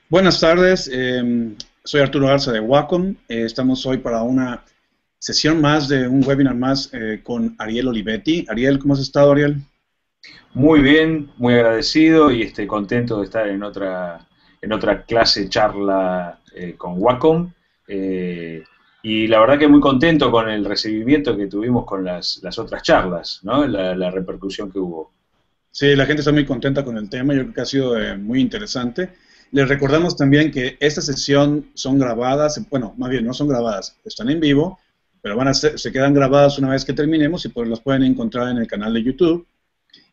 Buenas tardes, soy Arturo Garza de Wacom. Estamos hoy para una sesión más de un webinar más con Ariel Olivetti. Ariel, ¿cómo has estado, Ariel? Muy bien, muy agradecido y contento de estar en otra clase, charla con Wacom. eh, y la verdad que muy contento con el recibimiento que tuvimos con las otras charlas, ¿no? La repercusión que hubo. Sí, la gente está muy contenta con el tema, yo creo que ha sido muy interesante. Les recordamos también que esta sesión son grabadas, bueno, más bien no son grabadas, están en vivo, pero se quedan grabadas una vez que terminemos y pues las pueden encontrar en el canal de YouTube.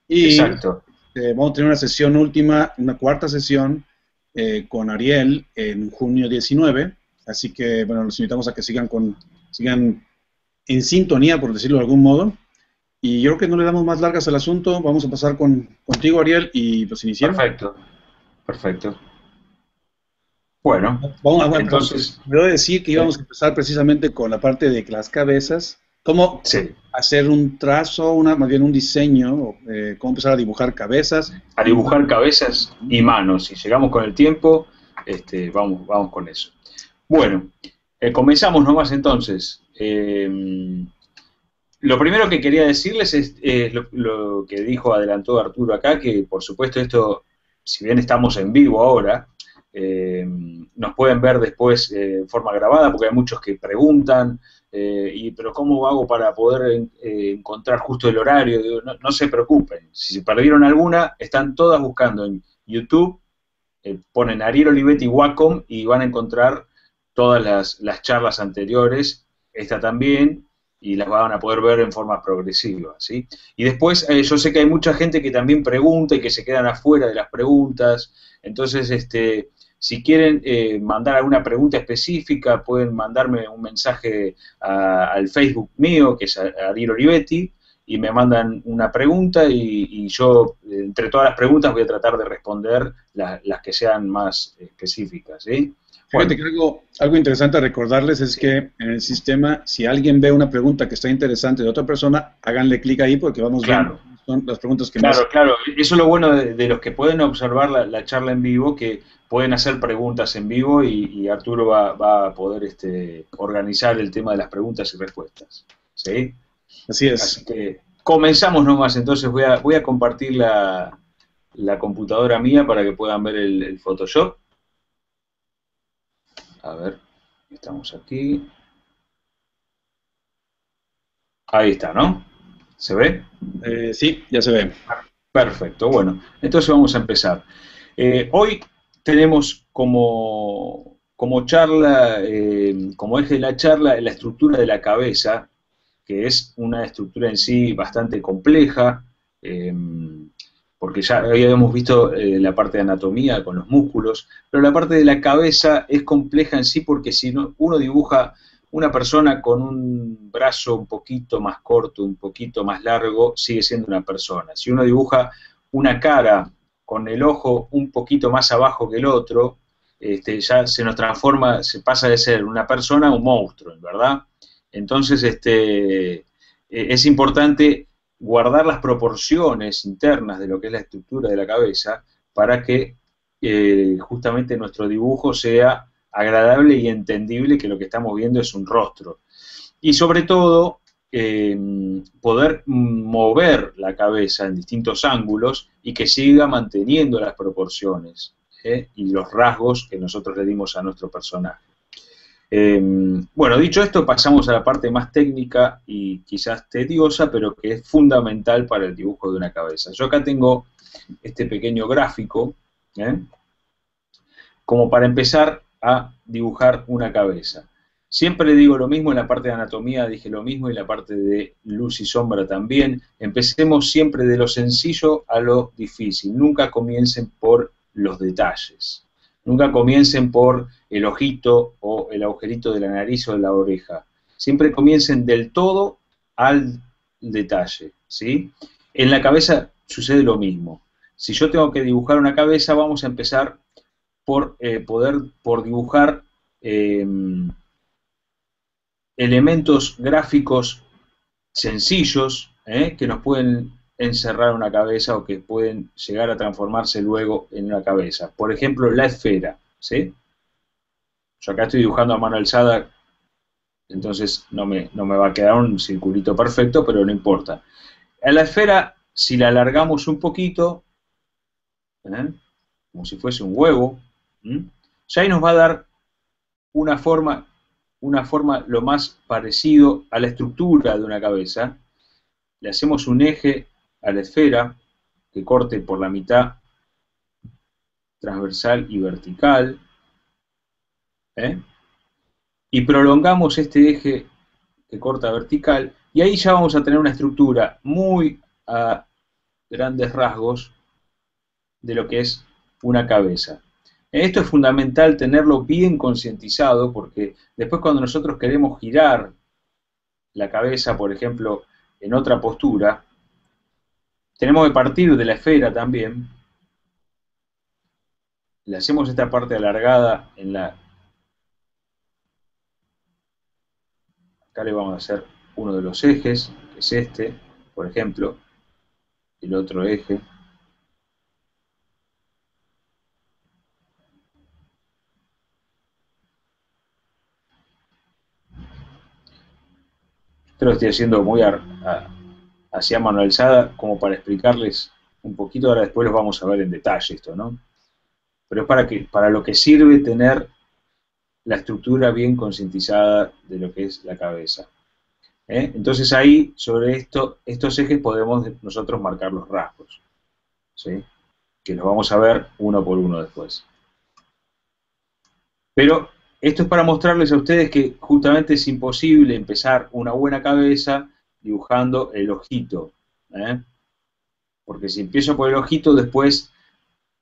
Y Exacto. vamos a tener una sesión última, una cuarta sesión con Ariel en junio 19. Así que, bueno, los invitamos a que sigan en sintonía, por decirlo de algún modo. Y yo creo que no le damos más largas al asunto. Vamos a pasar contigo, Ariel, y pues iniciemos. Perfecto, perfecto. Bueno, Perdón. entonces, Me voy a decir que eh, íbamos a empezar precisamente con la parte de las cabezas. Cómo sí, hacer un trazo, más bien un diseño, cómo empezar a dibujar cabezas a y dibujar cabezas y manos. Si llegamos con el tiempo, vamos con eso. Bueno, comenzamos nomás entonces. Lo primero que quería decirles es lo que adelantó Arturo acá, que por supuesto esto, si bien estamos en vivo ahora, nos pueden ver después en forma grabada, porque hay muchos que preguntan, pero ¿cómo hago para poder encontrar justo el horario? Digo, no se preocupen, si se perdieron alguna, están todas buscando en YouTube, ponen Ariel Olivetti Wacom y van a encontrar todas las charlas anteriores, esta también, y las van a poder ver en forma progresiva, ¿sí? Y después, yo sé que hay mucha gente que también pregunta y que se quedan afuera de las preguntas, entonces, si quieren mandar alguna pregunta específica, pueden mandarme un mensaje al Facebook mío, que es Ariel Olivetti, y me mandan una pregunta y yo, entre todas las preguntas, voy a tratar de responder las que sean más específicas, ¿sí? fíjate Bueno, que algo interesante a recordarles es sí, que en el sistema, si alguien ve una pregunta que está interesante de otra persona, háganle clic ahí porque vamos viendo claro, cuáles son las preguntas que más. claro, claro. Eso es lo bueno de los que pueden observar la charla en vivo, que pueden hacer preguntas en vivo y Arturo va a poder organizar el tema de las preguntas y respuestas, ¿sí? Así es. Así que comenzamos nomás, entonces voy a compartir la computadora mía para que puedan ver el Photoshop. A ver, estamos aquí. Ahí está, ¿no? ¿Se ve? Sí, ya se ve. Perfecto, bueno, entonces vamos a empezar. Hoy tenemos como charla, como eje de la charla, la estructura de la cabeza, que es una estructura en sí bastante compleja, eh, porque ya habíamos visto la parte de anatomía con los músculos, pero la parte de la cabeza es compleja en sí porque si uno dibuja una persona con un brazo un poquito más corto, un poquito más largo, sigue siendo una persona. Si uno dibuja una cara con el ojo un poquito más abajo que el otro, ya se nos transforma, se pasa de ser una persona a un monstruo, ¿verdad? Entonces, es importante guardar las proporciones internas de lo que es la estructura de la cabeza para que justamente nuestro dibujo sea agradable y entendible, que lo que estamos viendo es un rostro. Y sobre todo, eh, poder mover la cabeza en distintos ángulos y que siga manteniendo las proporciones y los rasgos que nosotros le dimos a nuestro personaje. Bueno, dicho esto, pasamos a la parte más técnica y quizás tediosa, pero que es fundamental para el dibujo de una cabeza. Yo acá tengo este pequeño gráfico, ¿eh? Como para empezar a dibujar una cabeza. Siempre digo lo mismo, en la parte de anatomía dije lo mismo y en la parte de luz y sombra también. Empecemos siempre de lo sencillo a lo difícil. Nunca comiencen por los detalles. Nunca comiencen por el ojito o el agujerito de la nariz o de la oreja. Siempre comiencen del todo al detalle, ¿sí? En la cabeza sucede lo mismo. Si yo tengo que dibujar una cabeza, vamos a empezar por dibujar eh, elementos gráficos sencillos que nos pueden encerrar una cabeza o que pueden llegar a transformarse luego en una cabeza. Por ejemplo, la esfera, ¿sí? Yo acá estoy dibujando a mano alzada, entonces no me va a quedar un circulito perfecto, pero no importa. A la esfera, si la alargamos un poquito, ¿eh? Como si fuese un huevo, ya ahí nos va a dar una forma, lo más parecido a la estructura de una cabeza. Le hacemos un eje a la esfera que corte por la mitad transversal y vertical, ¿eh? Y prolongamos este eje que corta vertical, y ahí ya vamos a tener una estructura muy a grandes rasgos de lo que es una cabeza. Esto es fundamental tenerlo bien concientizado, porque después cuando nosotros queremos girar la cabeza, por ejemplo, en otra postura, tenemos que partir de la esfera también. Le hacemos esta parte alargada en la... Acá le vamos a hacer uno de los ejes, que es este, por ejemplo, el otro eje. Esto lo estoy haciendo muy hacia mano alzada, como para explicarles un poquito. Ahora después los vamos a ver en detalle esto, ¿no? Pero es para lo que sirve tener la estructura bien concientizada de lo que es la cabeza. Entonces ahí, sobre estos ejes, podemos nosotros marcar los rasgos, ¿sí? Que los vamos a ver uno por uno después. Pero esto es para mostrarles a ustedes que justamente es imposible empezar una buena cabeza dibujando el ojito, ¿eh? Porque si empiezo por el ojito, después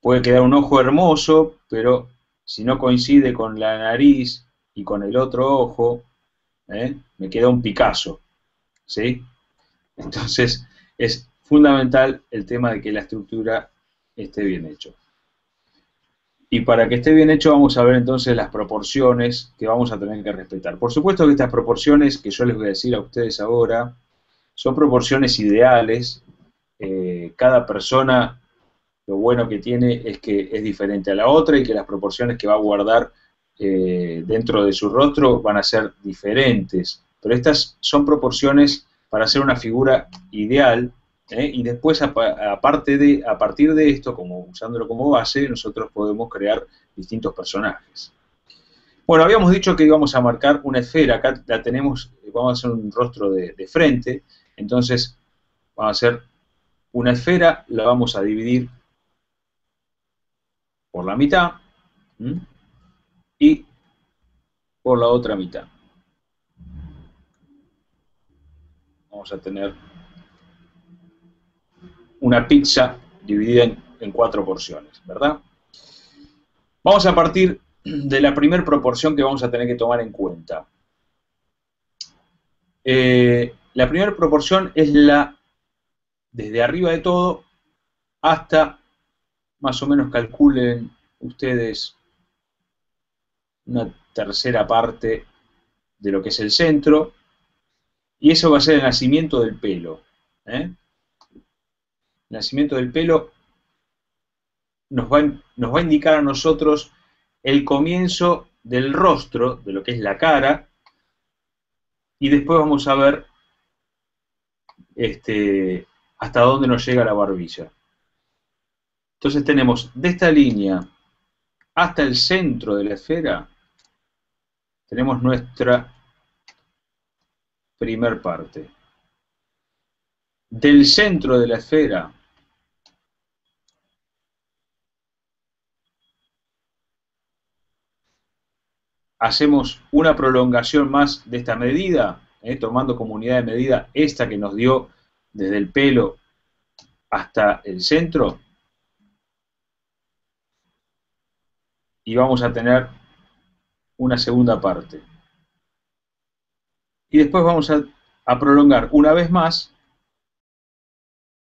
puede quedar un ojo hermoso, pero si no coincide con la nariz y con el otro ojo, me queda un Picasso, ¿sí? Entonces es fundamental el tema de que la estructura esté bien hecho. Y para que esté bien hecho vamos a ver entonces las proporciones que vamos a tener que respetar. Por supuesto que estas proporciones que yo les voy a decir a ustedes ahora son proporciones ideales. Cada persona, lo bueno que tiene es que es diferente a la otra y que las proporciones que va a guardar dentro de su rostro van a ser diferentes. Pero estas son proporciones para hacer una figura ideal. Y después, a partir de esto, usándolo como base, nosotros podemos crear distintos personajes. Bueno, habíamos dicho que íbamos a marcar una esfera. Acá la tenemos, vamos a hacer un rostro de frente. Entonces, vamos a hacer una esfera, la vamos a dividir por la mitad y por la otra mitad. Vamos a tener una pizza dividida en 4 porciones, ¿verdad? Vamos a partir de la primera proporción que vamos a tener que tomar en cuenta. La primera proporción es desde arriba de todo hasta, más o menos calculen ustedes, una tercera parte de lo que es el centro, y eso va a ser el nacimiento del pelo. El nacimiento del pelo nos va a indicar a nosotros el comienzo del rostro, de lo que es la cara, y después vamos a ver hasta dónde nos llega la barbilla. Entonces tenemos de esta línea hasta el centro de la esfera, tenemos nuestra primer parte. Del centro de la esfera hacemos una prolongación más de esta medida, tomando como unidad de medida esta que nos dio desde el pelo hasta el centro, y vamos a tener una segunda parte. Y después vamos a prolongar una vez más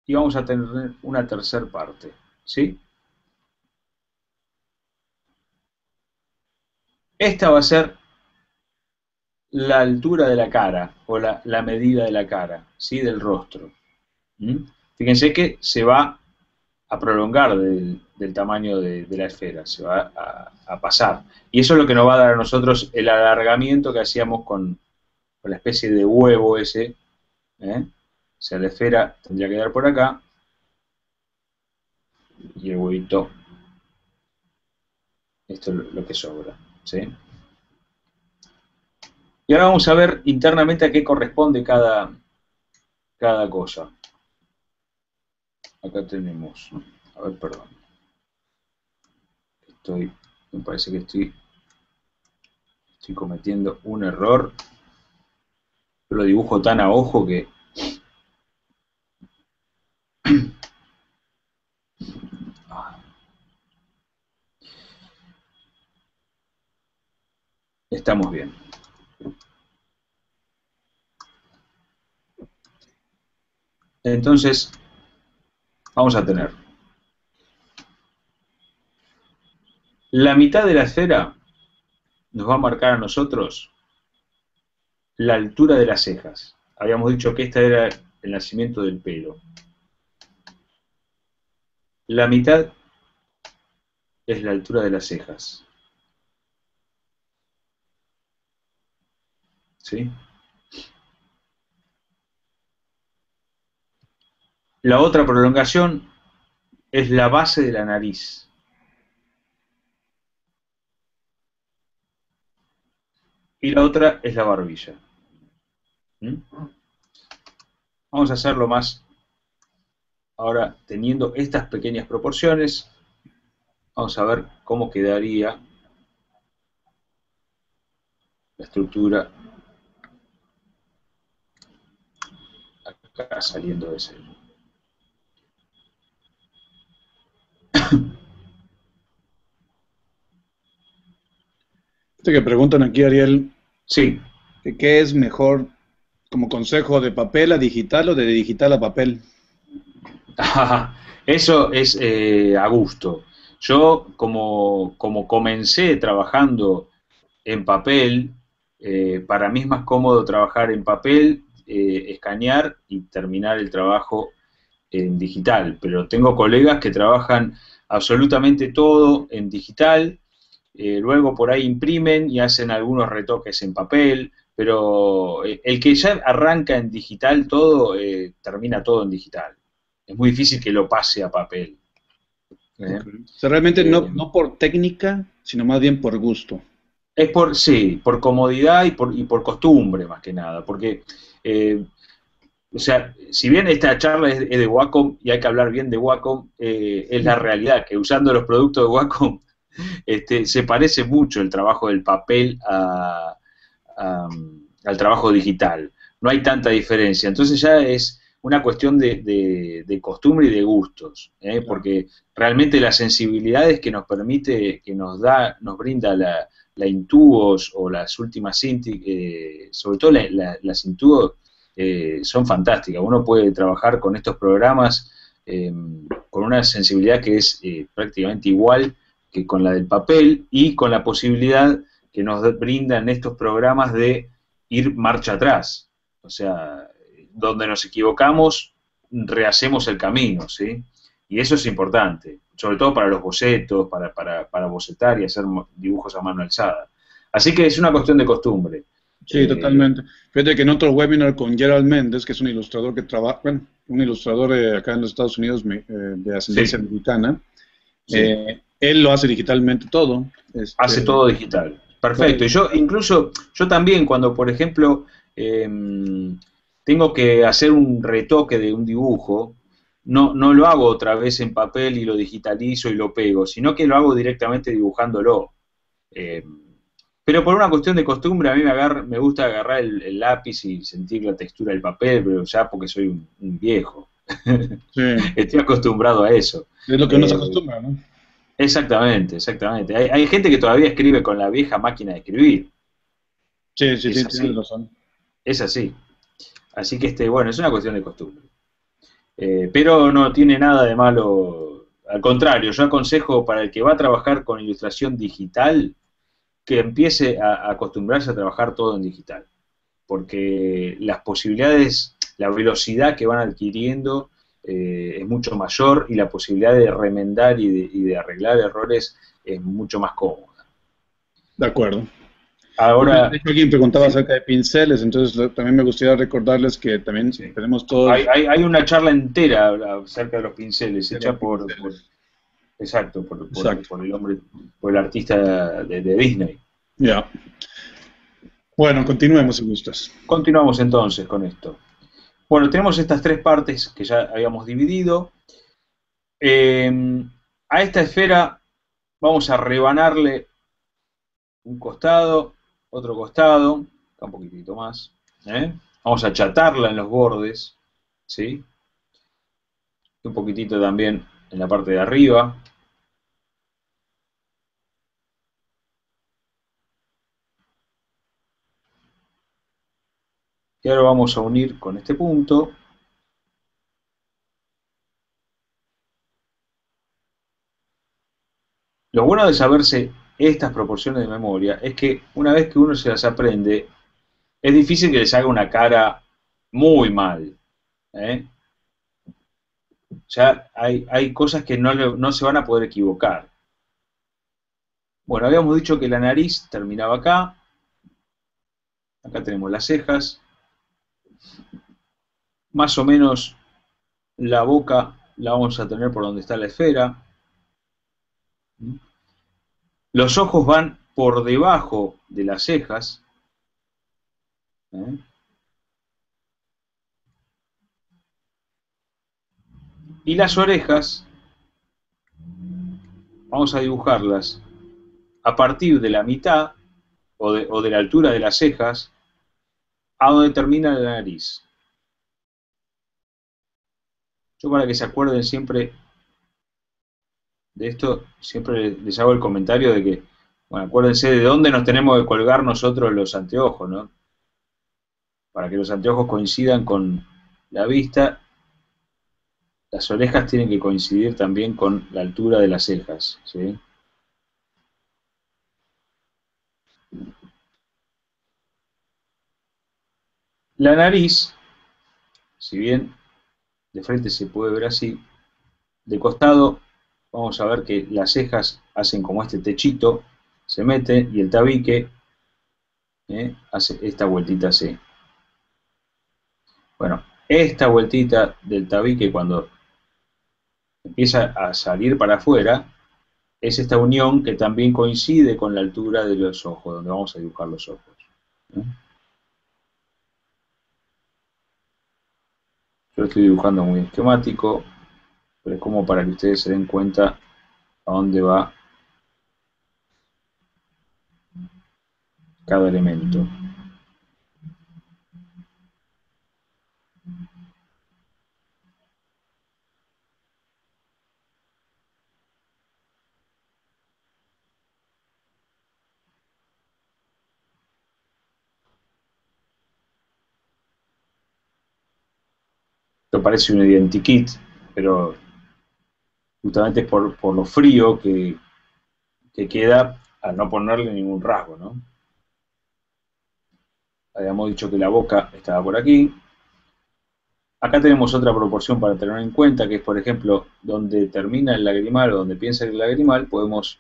y vamos a tener una tercera parte, ¿sí? Esta va a ser la altura de la cara, o la medida de la cara, ¿sí? Del rostro. Fíjense que se va a prolongar del tamaño de la esfera, se va a pasar. Y eso es lo que nos va a dar a nosotros el alargamiento que hacíamos con la especie de huevo ese, ¿eh? O sea, la esfera tendría que dar por acá, y el huevito, esto es lo que sobra, ¿sí? Y ahora vamos a ver internamente a qué corresponde cada cosa. Acá tenemos, a ver, perdón, me parece que estoy cometiendo un error. Yo lo dibujo tan a ojo que estamos bien. Entonces, vamos a tener la mitad de la esfera nos va a marcar a nosotros la altura de las cejas. Habíamos dicho que esta era el nacimiento del pelo. La mitad es la altura de las cejas. ¿Sí? La otra prolongación es la base de la nariz. Y la otra es la barbilla. ¿Mm? Vamos a hacerlo más. Ahora, teniendo estas pequeñas proporciones, vamos a ver cómo quedaría la estructura acá saliendo de ese. Que preguntan aquí, Ariel, Sí. que qué es mejor como consejo, de papel a digital o de digital a papel. Eso es a gusto. Yo, como comencé trabajando en papel, para mí es más cómodo trabajar en papel, escanear y terminar el trabajo en digital. Pero tengo colegas que trabajan absolutamente todo en digital, luego por ahí imprimen y hacen algunos retoques en papel, pero el que ya arranca en digital todo, termina todo en digital. Es muy difícil que lo pase a papel. Okay. O sea, realmente no por técnica, sino más bien por gusto. Es sí, por comodidad y por costumbre más que nada, porque, o sea, si bien esta charla es de Wacom y hay que hablar bien de Wacom, es la realidad que usando los productos de Wacom se parece mucho el trabajo del papel al trabajo digital. No hay tanta diferencia. Entonces ya es una cuestión de costumbre y de gustos, ¿eh? Porque realmente las sensibilidades que nos permite, que nos brinda la Intuos o las últimas Cintiq, sobre todo las Intuos, son fantásticas. Uno puede trabajar con estos programas con una sensibilidad que es prácticamente igual que con la del papel y con la posibilidad que nos brindan estos programas de ir marcha atrás. O sea, donde nos equivocamos, rehacemos el camino, ¿sí? Y eso es importante, sobre todo para los bocetos, para bocetar y hacer dibujos a mano alzada. Así que es una cuestión de costumbre. Sí, totalmente. Fíjate que en otro webinar con Gerald Méndez, que es un ilustrador que trabaja, bueno, un ilustrador acá en los Estados Unidos de ascendencia mexicana, él lo hace digitalmente todo. Hace todo digital. Perfecto. Y yo también cuando, por ejemplo, tengo que hacer un retoque de un dibujo, no lo hago otra vez en papel y lo digitalizo y lo pego, sino que lo hago directamente dibujándolo. Pero por una cuestión de costumbre, a mí me gusta agarrar el lápiz y sentir la textura del papel, pero ya porque soy un viejo. Sí. Estoy acostumbrado a eso. Es lo que uno se acostumbra, ¿no? Exactamente, exactamente. Hay gente que todavía escribe con la vieja máquina de escribir. Sí, tienes razón. Es así. Así que, bueno, es una cuestión de costumbre. Pero no tiene nada de malo. Al contrario, yo aconsejo para el que va a trabajar con ilustración digital que empiece a acostumbrarse a trabajar todo en digital. Porque las posibilidades, la velocidad que van adquiriendo es mucho mayor y la posibilidad de remendar y de arreglar errores es mucho más cómoda. De acuerdo. De Ahora, hecho, alguien preguntaba sí, acerca de pinceles, entonces también me gustaría recordarles que también sí. tenemos todos Hay una charla entera acerca de los pinceles, de hecha los pinceles. exacto, Exacto. por el hombre, por el artista de Disney. Ya. Bueno, continuemos si gustas. Continuamos entonces con esto. Bueno, tenemos estas tres partes que ya habíamos dividido. A esta esfera vamos a rebanarle un costado, otro costado, acá un poquitito más. ¿Eh? Vamos a achatarla en los bordes, ¿sí? Un poquitito también en la parte de arriba. Y ahora vamos a unir con este punto. Lo bueno de saberse estas proporciones de memoria es que una vez que uno se las aprende, es difícil que les haga una cara muy mal. ¿Eh? Ya hay cosas que no se van a poder equivocar. Bueno, habíamos dicho que la nariz terminaba acá. Acá tenemos las cejas. Más o menos la boca la vamos a tener por donde está la esfera. Los ojos van por debajo de las cejas. ¿Eh? Y las orejas, vamos a dibujarlas a partir de la mitad o de la altura de las cejas a donde termina la nariz. Yo para que se acuerden siempre de esto, siempre les hago el comentario de que, bueno, acuérdense de dónde nos tenemos que colgar nosotros los anteojos, ¿no? Para que los anteojos coincidan con la vista, las orejas tienen que coincidir también con la altura de las cejas, ¿sí? La nariz, si bien de frente se puede ver así, de costado vamos a ver que las cejas hacen como este techito, se mete y el tabique hace esta vueltita así. Bueno, esta vueltita del tabique cuando empieza a salir para afuera es esta unión que también coincide con la altura de los ojos, donde vamos a dibujar los ojos. ¿Eh? Yo lo estoy dibujando muy esquemático, pero es como para que ustedes se den cuenta a dónde va cada elemento. Esto parece un identikit, pero justamente es por lo frío que queda al no ponerle ningún rasgo, ¿no? Habíamos dicho que la boca estaba por aquí. Acá tenemos otra proporción para tener en cuenta, que es, por ejemplo, donde termina el lagrimal o donde piensa el lagrimal, podemos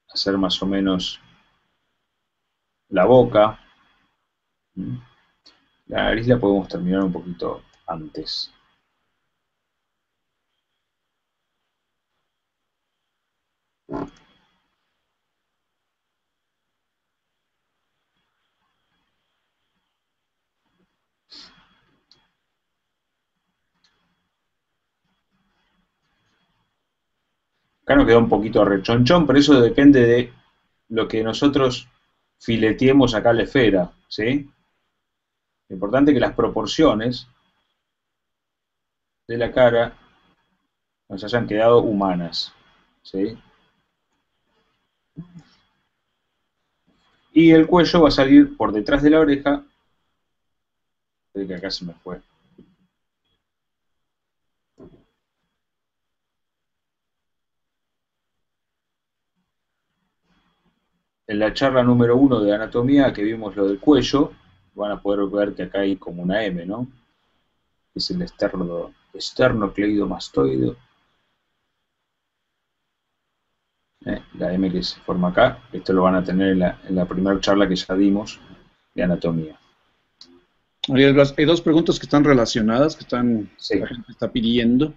hacer más o menos la boca. La nariz la podemos terminar un poquito antes. Acá nos queda un poquito rechonchón, pero eso depende de lo que nosotros fileteemos acá la esfera, ¿sí? Lo importante es que las proporciones de la cara nos hayan quedado humanas, ¿sí? Y el cuello va a salir por detrás de la oreja, que acá se me fue. En la charla número 1 de anatomía, que vimos lo del cuello, van a poder ver que acá hay como una M, ¿no? Es el esterno esternocleidomastoideo. La M que se forma acá, esto lo van a tener en la primera charla que ya dimos de anatomía. Hay dos preguntas que están relacionadas, Sí, la gente está pidiendo.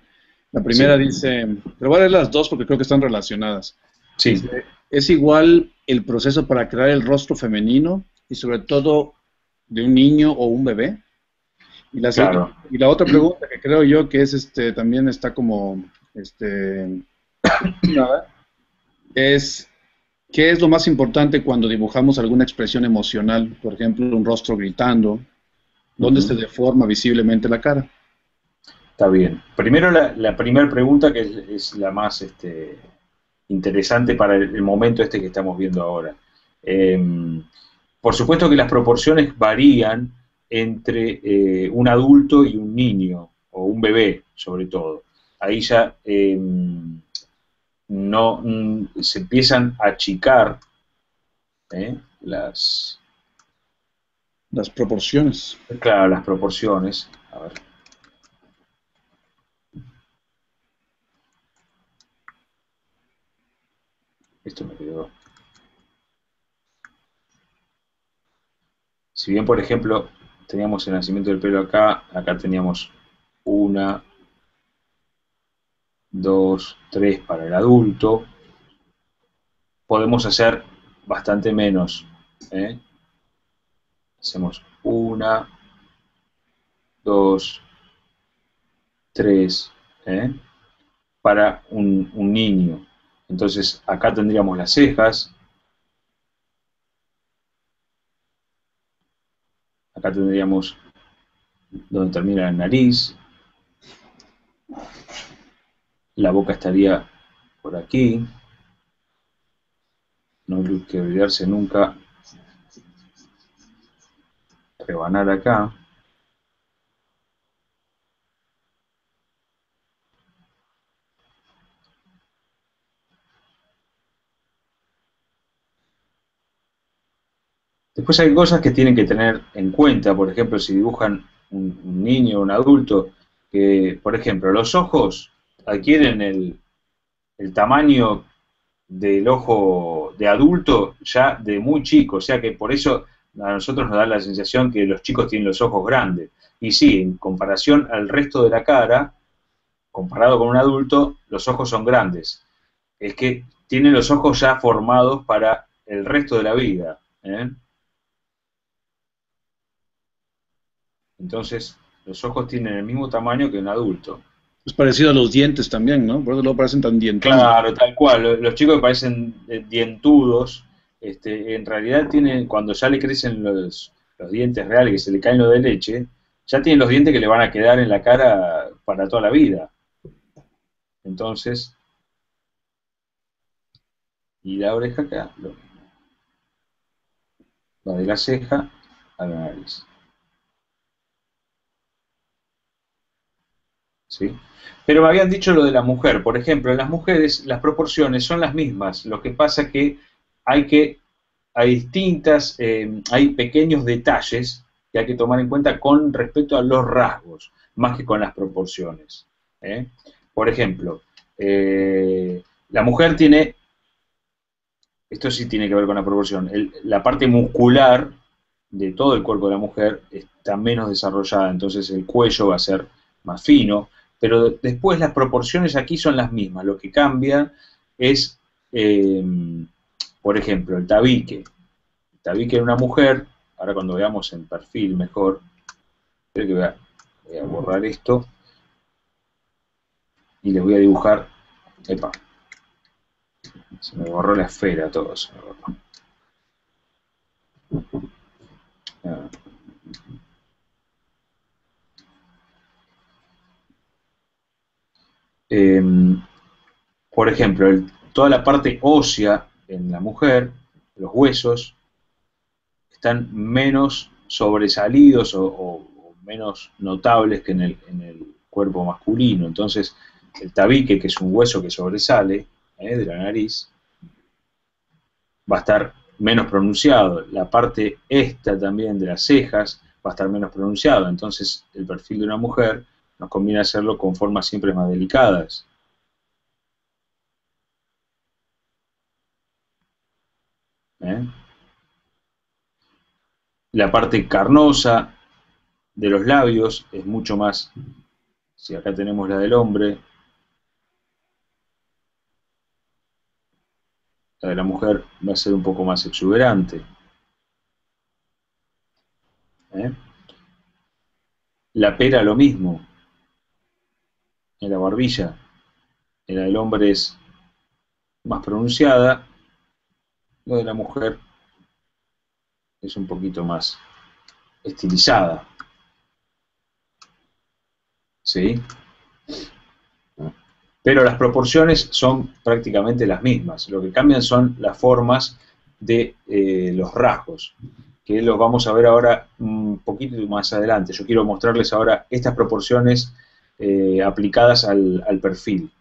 La sí, primera dice, pero voy a leer las dos porque creo que están relacionadas. sí, Dice, ¿es igual el proceso para crear el rostro femenino y sobre todo de un niño o un bebé? claro. Y la otra pregunta que creo yo que es también está como nada, es ¿qué es lo más importante cuando dibujamos alguna expresión emocional? Por ejemplo, un rostro gritando, ¿dónde se deforma visiblemente la cara? Está bien. Primero la primera pregunta, que es la más interesante para el momento este que estamos viendo ahora. Por supuesto que las proporciones varían entre un adulto y un niño, o un bebé, sobre todo. Ahí ya no se empiezan a achicar las, Las proporciones. claro, las proporciones. A ver. Esto me quedó. Si bien, por ejemplo, teníamos el nacimiento del pelo acá, acá teníamos una, dos, tres para el adulto, podemos hacer bastante menos. ¿eh? Hacemos una, dos, tres, ¿eh? para un niño. Entonces, acá tendríamos las cejas, acá tendríamos donde termina la nariz, la boca estaría por aquí, no hay que olvidarse nunca rebanar acá. Después hay cosas que tienen que tener en cuenta, por ejemplo, si dibujan un niño o un adulto, que, por ejemplo, los ojos adquieren el tamaño del ojo de adulto ya de muy chico, o sea que por eso a nosotros nos da la sensación que los chicos tienen los ojos grandes. Y sí, en comparación al resto de la cara, comparado con un adulto, los ojos son grandes. Es que tienen los ojos ya formados para el resto de la vida. Entonces, los ojos tienen el mismo tamaño que un adulto. Es parecido a los dientes también, ¿no? Por eso luego parecen tan dientones. Claro, tal cual. Los chicos que parecen dientudos, en realidad tienen, cuando ya le crecen los dientes reales, que se le caen los de leche, ya tienen los dientes que le van a quedar en la cara para toda la vida. Entonces, y la oreja acá, lo mismo. Va de la ceja a la nariz. ¿Sí? Pero me habían dicho lo de la mujer. Por ejemplo, en las mujeres las proporciones son las mismas. Lo que pasa que hay distintas, hay pequeños detalles que hay que tomar en cuenta con respecto a los rasgos, más que con las proporciones. ¿eh? Por ejemplo, la mujer tiene, esto sí tiene que ver con la proporción, la parte muscular de todo el cuerpo de la mujer está menos desarrollada, entonces el cuello va a ser más fino, pero después las proporciones aquí son las mismas, lo que cambia es, eh, por ejemplo, el tabique. El tabique en una mujer, ahora cuando veamos en perfil mejor, creo que voy a borrar esto y les voy a dibujar, epa, se me borró la esfera todo, se me borró. Ah. Eh, por ejemplo, toda la parte ósea en la mujer, los huesos, están menos sobresalidos o menos notables que en el cuerpo masculino. Entonces, el tabique, que es un hueso que sobresale de la nariz, va a estar menos pronunciado. La parte esta también de las cejas va a estar menos pronunciado. Entonces, el perfil de una mujer nos conviene hacerlo con formas siempre más delicadas. La parte carnosa de los labios es mucho más, si acá tenemos la del hombre, la de la mujer va a ser un poco más exuberante. La pera lo mismo, en la barbilla, en la del hombre es más pronunciada, la de la mujer es un poquito más estilizada. ¿Sí? Pero las proporciones son prácticamente las mismas. Lo que cambian son las formas de los rasgos, que los vamos a ver ahora un poquito más adelante. Yo quiero mostrarles ahora estas proporciones aplicadas al perfil.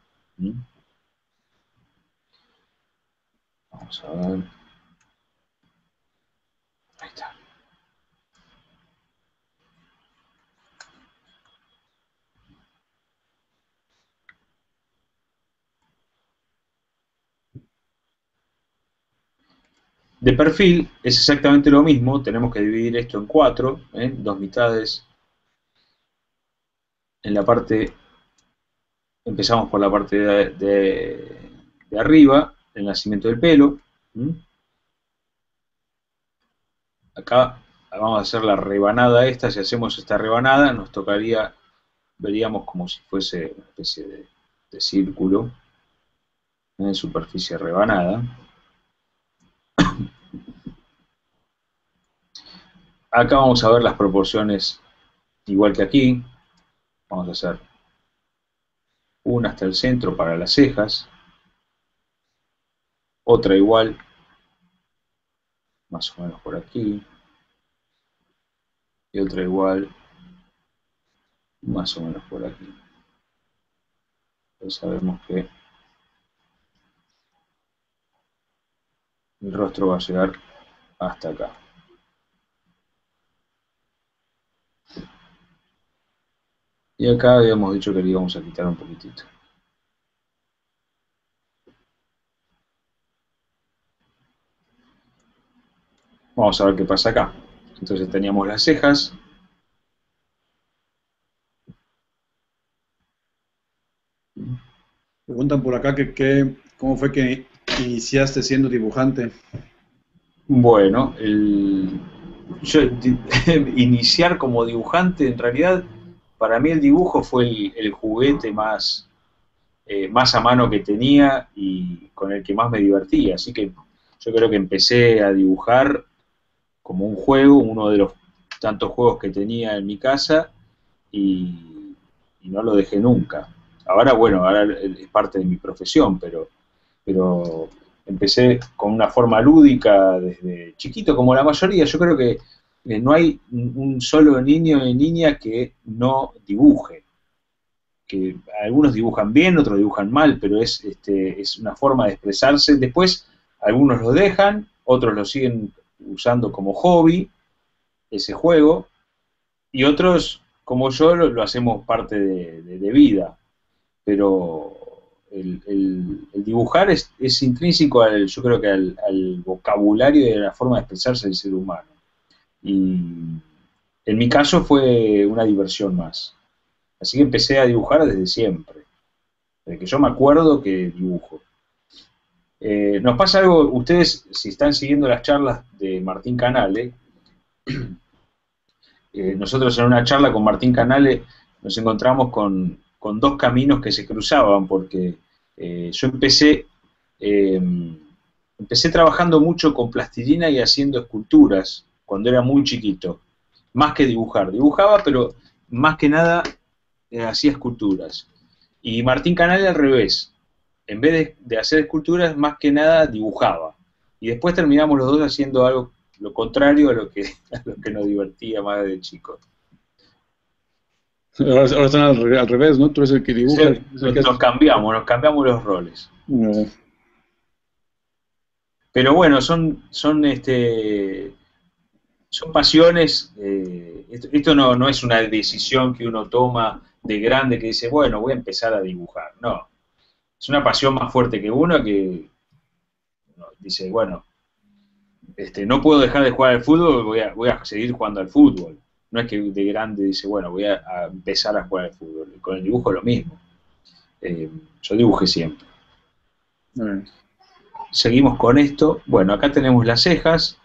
Vamos a ver. Ahí está. De perfil es exactamente lo mismo, tenemos que dividir esto en 4, dos mitades. En la parte, empezamos por la parte de arriba, el nacimiento del pelo. Acá vamos a hacer la rebanada esta, si hacemos esta rebanada nos tocaría, veríamos como si fuese una especie de círculo, superficie rebanada. Acá vamos a ver las proporciones igual que aquí. Vamos a hacer una hasta el centro para las cejas, otra igual, más o menos por aquí, y otra igual, más o menos por aquí. Entonces sabemos que el rostro va a llegar hasta acá. Y acá habíamos dicho que le íbamos a quitar un poquitito. Vamos a ver qué pasa acá. Entonces teníamos las cejas. Preguntan por acá cómo fue que iniciaste siendo dibujante. Bueno, iniciar como dibujante, en realidad, para mí el dibujo fue el juguete más a mano que tenía y con el que más me divertía. Así que yo creo que empecé a dibujar como un juego, uno de los tantos juegos que tenía en mi casa, y no lo dejé nunca. Ahora, bueno, ahora es parte de mi profesión, pero empecé con una forma lúdica desde chiquito, como la mayoría. Yo creo que no hay un solo niño o niña que no dibuje. Que algunos dibujan bien, otros dibujan mal, pero es una forma de expresarse. Después, algunos lo dejan, otros lo siguen usando como hobby, ese juego, y otros, como yo, lo hacemos parte de vida. Pero el dibujar es intrínseco, yo creo que al vocabulario y a la forma de expresarse del ser humano. Y en mi caso fue una diversión más. Así que empecé a dibujar desde siempre. Desde que yo me acuerdo que dibujo. Nos pasa algo, ustedes si están siguiendo las charlas de Martín Canale, nosotros en una charla con Martín Canale nos encontramos con dos caminos que se cruzaban, porque yo empecé trabajando mucho con plastilina y haciendo esculturas cuando era muy chiquito, más que dibujar. Dibujaba, pero más que nada hacía esculturas. Y Martín Canale al revés, en vez de hacer esculturas, más que nada dibujaba. Y después terminamos los dos haciendo algo, lo contrario a lo que nos divertía más de chicos. Ahora están al revés, ¿no? Tú eres el que dibuja. Sí, nos cambiamos los roles. Pero bueno, son pasiones. Esto no es una decisión que uno toma, de grande que dice, bueno, voy a empezar a dibujar. No, es una pasión más fuerte que uno que no, dice, bueno, no puedo dejar de jugar al fútbol, voy a seguir jugando al fútbol. No es que de grande dice, bueno, voy a empezar a jugar al fútbol. Con el dibujo es lo mismo. Yo dibujé siempre. Seguimos con esto. Bueno, acá tenemos las cejas.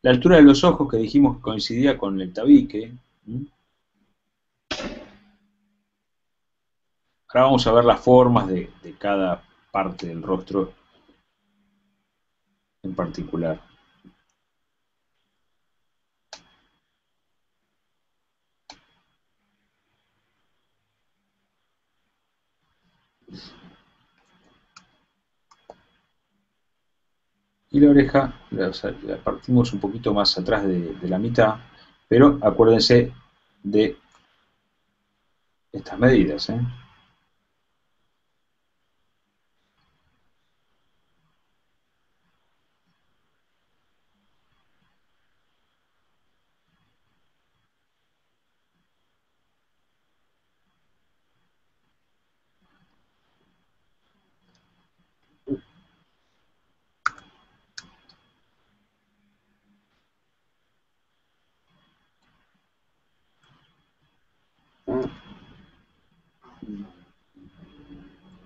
La altura de los ojos que dijimos que coincidía con el tabique. Ahora vamos a ver las formas de cada parte del rostro en particular. Y la oreja la partimos un poquito más atrás de la mitad, pero acuérdense de estas medidas, ¿eh?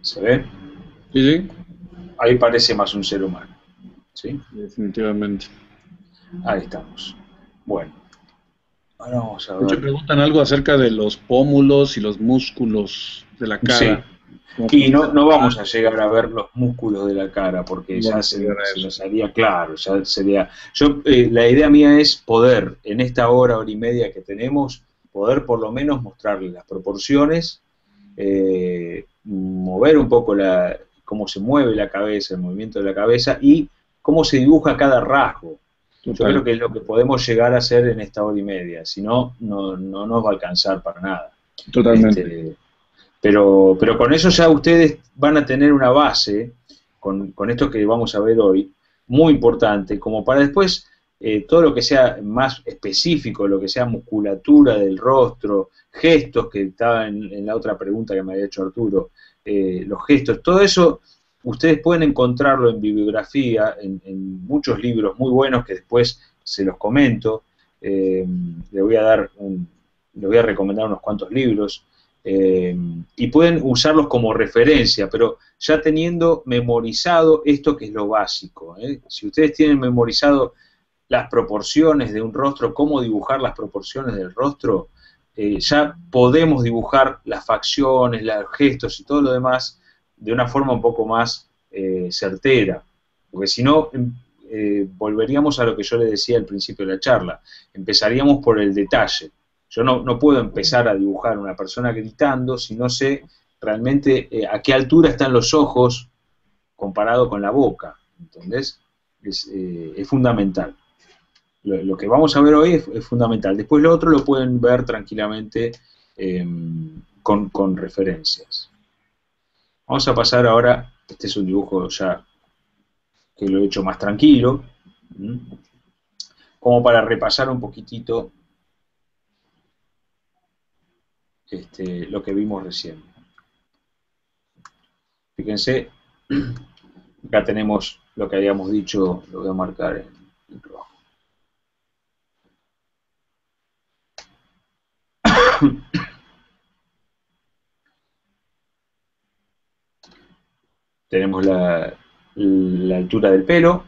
¿Se ve? Sí, sí. Ahí parece más un ser humano, ¿sí? Definitivamente. Ahí estamos. Bueno, ahora vamos a Muchos ver. preguntan algo acerca de los pómulos y los músculos de la cara. Sí. Y no vamos a llegar a ver los músculos de la cara, porque ya Vamos a se llegar a eso. nos haría claro, ya sería... la idea mía es poder, en esta hora y media que tenemos, poder por lo menos mostrarles las proporciones, mover un poco cómo se mueve la cabeza, el movimiento de la cabeza, y cómo se dibuja cada rasgo. Yo creo que es lo que podemos llegar a hacer en esta hora y media, si no, no nos va a alcanzar para nada. Totalmente. Pero con eso ya ustedes van a tener una base, con esto que vamos a ver hoy, muy importante, como para después todo lo que sea más específico, lo que sea musculatura del rostro, gestos, que estaba en la otra pregunta que me había hecho Arturo, los gestos, todo eso ustedes pueden encontrarlo en bibliografía, en muchos libros muy buenos que después se los comento. Le voy a recomendar unos cuantos libros. Y pueden usarlos como referencia, pero ya teniendo memorizado esto que es lo básico, ¿eh? Si ustedes tienen memorizado las proporciones de un rostro, cómo dibujar las proporciones del rostro, ya podemos dibujar las facciones, los gestos y todo lo demás de una forma un poco más certera, porque si no, volveríamos a lo que yo les decía al principio de la charla, empezaríamos por el detalle. Yo no puedo empezar a dibujar una persona gritando si no sé realmente a qué altura están los ojos comparado con la boca, ¿entendés? Es fundamental. Lo que vamos a ver hoy es fundamental. Después lo otro lo pueden ver tranquilamente con referencias. Vamos a pasar ahora, este es un dibujo ya que lo he hecho más tranquilo, como para repasar un poquitito lo que vimos recién. Fíjense, acá tenemos lo que habíamos dicho, lo voy a marcar en rojo. Tenemos la altura del pelo,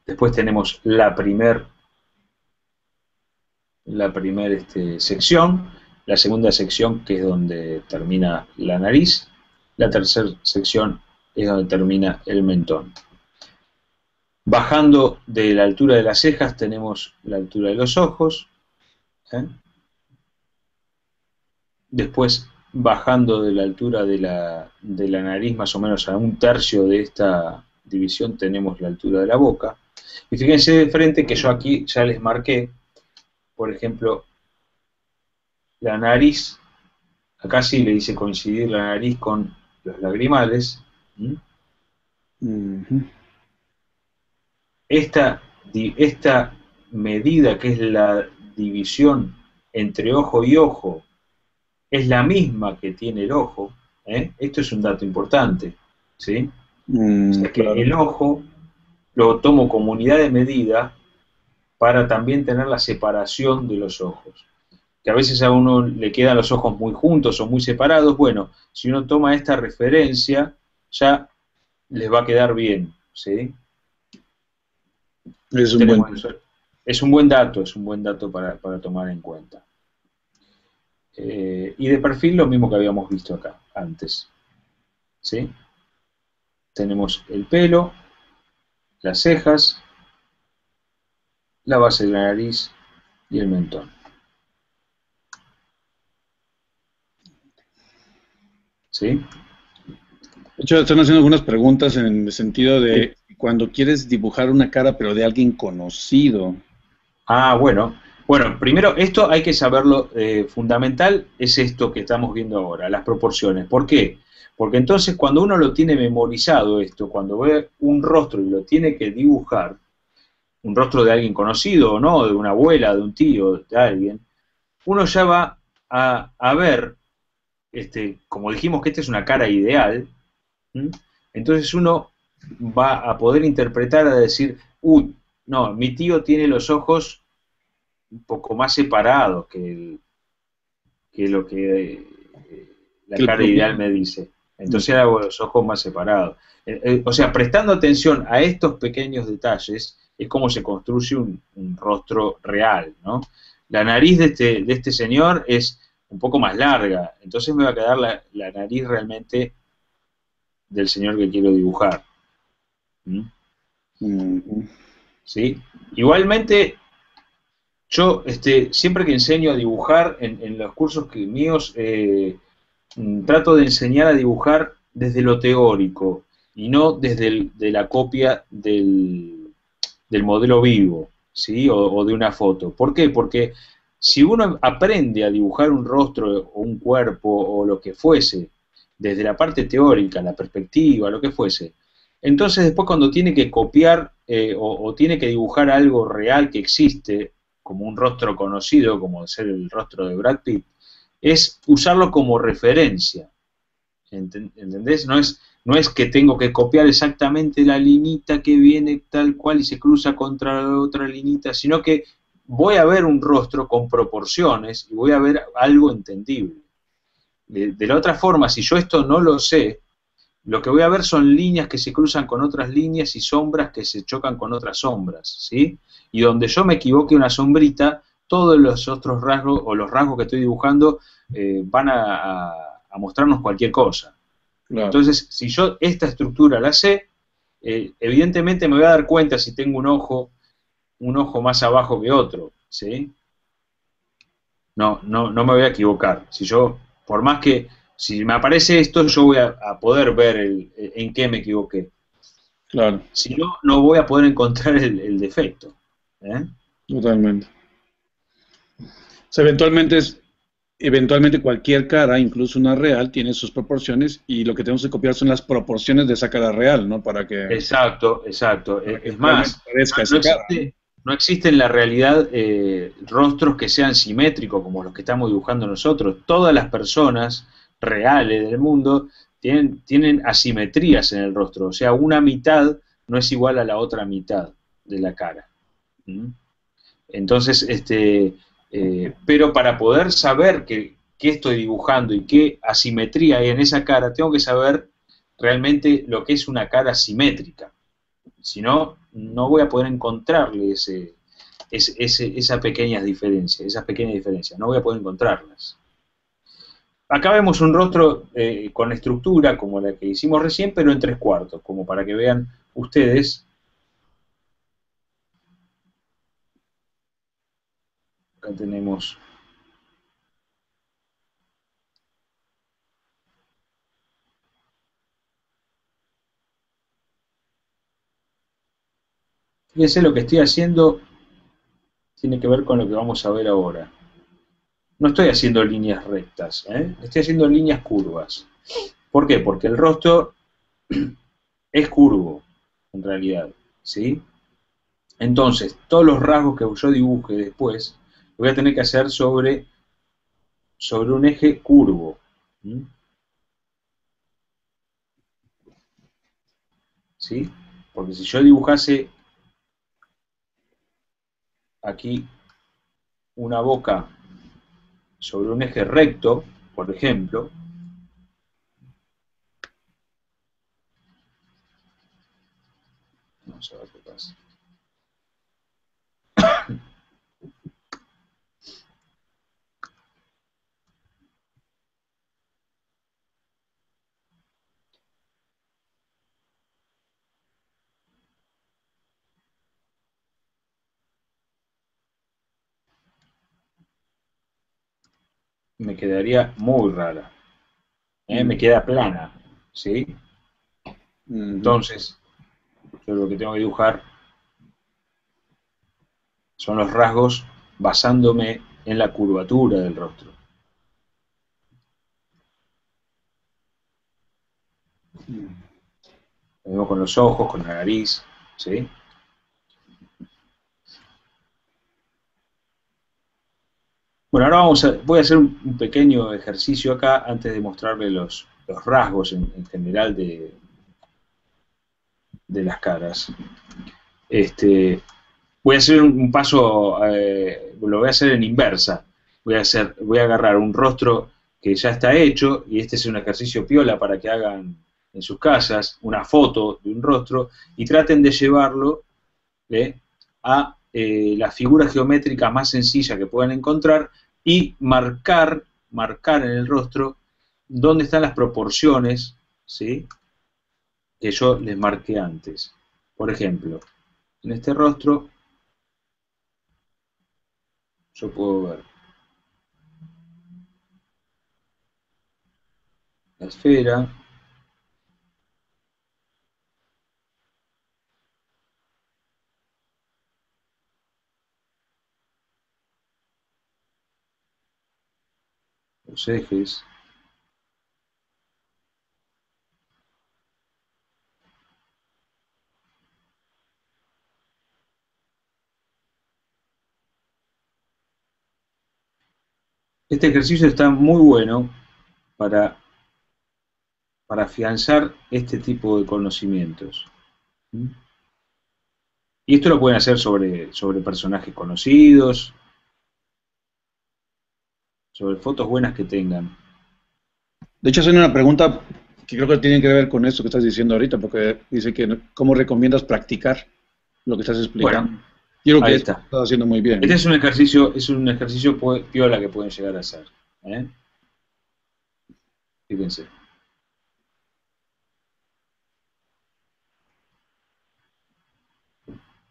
después tenemos la primer sección, la segunda sección que es donde termina la nariz, la tercera sección es donde termina el mentón. Bajando de la altura de las cejas tenemos la altura de los ojos, después bajando de la altura de la nariz más o menos a un tercio de esta división tenemos la altura de la boca, y fíjense de frente que yo aquí ya les marqué, por ejemplo, la nariz, acá sí le hice coincidir la nariz con los lagrimales. Esta medida que es la división entre ojo y ojo, es la misma que tiene el ojo, ¿eh? Esto es un dato importante, ¿sí? O sea que Claro. el ojo lo tomo como unidad de medida para también tener la separación de los ojos. Que a veces a uno le quedan los ojos muy juntos o muy separados. Bueno, si uno toma esta referencia, ya les va a quedar bien, ¿sí? Es un buen. Tenemos eso. Es un buen dato para tomar en cuenta. Y de perfil lo mismo que habíamos visto acá antes, ¿sí? Tenemos el pelo, las cejas, la base de la nariz y el mentón, ¿sí? De hecho, están haciendo algunas preguntas en el sentido Sí. de cuando quieres dibujar una cara, pero de alguien conocido. Ah, bueno. Bueno, primero, esto hay que saberlo, fundamental es esto que estamos viendo ahora, las proporciones. ¿Por qué? Porque entonces cuando uno lo tiene memorizado esto, cuando ve un rostro y lo tiene que dibujar, un rostro de alguien conocido o no, de una abuela, de un tío, de alguien, uno ya va a ver, como dijimos que esta es una cara ideal, ¿m? Entonces uno va a poder interpretar, a decir, uy, no, mi tío tiene los ojos un poco más separados que lo que Que la el cara ideal promedio. me dice. Entonces hago los ojos más separados. O sea, prestando atención a estos pequeños detalles, es como se construye un rostro real, ¿no? La nariz de este señor es un poco más larga, entonces me va a quedar la nariz realmente del señor que quiero dibujar. ¿Mm? Ujú. ¿Sí? Igualmente, yo siempre que enseño a dibujar en los cursos míos, trato de enseñar a dibujar desde lo teórico y no desde de la copia del modelo vivo, ¿sí? O de una foto. ¿Por qué? Porque si uno aprende a dibujar un rostro o un cuerpo o lo que fuese, desde la parte teórica, la perspectiva, lo que fuese, entonces después cuando tiene que copiar o tiene que dibujar algo real que existe, como un rostro conocido, como ser el rostro de Brad Pitt, es usarlo como referencia. ¿Entendés? No es que tengo que copiar exactamente la linita que viene tal cual y se cruza contra la otra linita, sino que voy a ver un rostro con proporciones y voy a ver algo entendible. De la otra forma, si yo esto no lo sé, lo que voy a ver son líneas que se cruzan con otras líneas y sombras que se chocan con otras sombras, ¿sí? Y donde yo me equivoque una sombrita, todos los otros rasgos o los rasgos que estoy dibujando van a mostrarnos cualquier cosa. Claro. Entonces, si yo esta estructura la sé, evidentemente me voy a dar cuenta si tengo un ojo más abajo que otro, ¿sí? No me voy a equivocar. Si yo, por más que, si me aparece esto, yo voy a poder ver en qué me equivoqué. Claro, Si no, no voy a poder encontrar el defecto. ¿Eh? totalmente. O sea, eventualmente cualquier cara, incluso una real, tiene sus proporciones y lo que tenemos que copiar son las proporciones de esa cara real, ¿no? Exacto, exacto. Para que Es realmente más, parezca no esa cara, ¿no? existe, no existe en la realidad rostros que sean simétricos como los que estamos dibujando nosotros. Todas las personas reales del mundo tienen asimetrías en el rostro. O sea, una mitad no es igual a la otra mitad de la cara. ¿Mm? Entonces, pero para poder saber qué estoy dibujando y qué asimetría hay en esa cara, tengo que saber realmente lo que es una cara simétrica. Si no, no voy a poder encontrarle esa pequeñas diferencias, no voy a poder encontrarlas. Acá vemos un rostro con estructura como la que hicimos recién, pero en tres cuartos, como para que vean ustedes. Acá tenemos. Fíjense lo que estoy haciendo tiene que ver con lo que vamos a ver ahora. No estoy haciendo líneas rectas, ¿eh? Estoy haciendo líneas curvas. ¿Por qué? Porque el rostro es curvo, en realidad, ¿sí? Entonces, todos los rasgos que yo dibuje después, lo voy a tener que hacer sobre sobre un eje curvo. ¿Sí? Porque si yo dibujase aquí una boca sobre un eje recto, por ejemplo, vamos a ver qué pasa. Me quedaría muy rara. Me queda plana, ¿sí? Entonces, yo lo que tengo que dibujar son los rasgos basándome en la curvatura del rostro. Lo mismo con los ojos, con la nariz, ¿sí? Bueno, ahora voy a hacer un pequeño ejercicio acá antes de mostrarle los rasgos en general de las caras. Voy a hacer un paso, lo voy a hacer en inversa. Voy a agarrar un rostro que ya está hecho, y este es un ejercicio piola para que hagan en sus casas, una foto de un rostro, y traten de llevarlo a la figura geométrica más sencilla que puedan encontrar y marcar en el rostro dónde están las proporciones, ¿sí?, que yo les marqué antes. Por ejemplo, en este rostro yo puedo ver la esfera, los ejes. Este ejercicio está muy bueno para afianzar este tipo de conocimientos. Y esto lo pueden hacer sobre personajes conocidos, sobre fotos buenas que tengan. De hecho, hacen una pregunta que creo que tiene que ver con esto que estás diciendo ahorita, porque dice que cómo recomiendas practicar lo que estás explicando. Bueno, Yo creo que ahí esto está. estás haciendo muy bien. Este es un ejercicio piola que pueden llegar a hacer. Fíjense.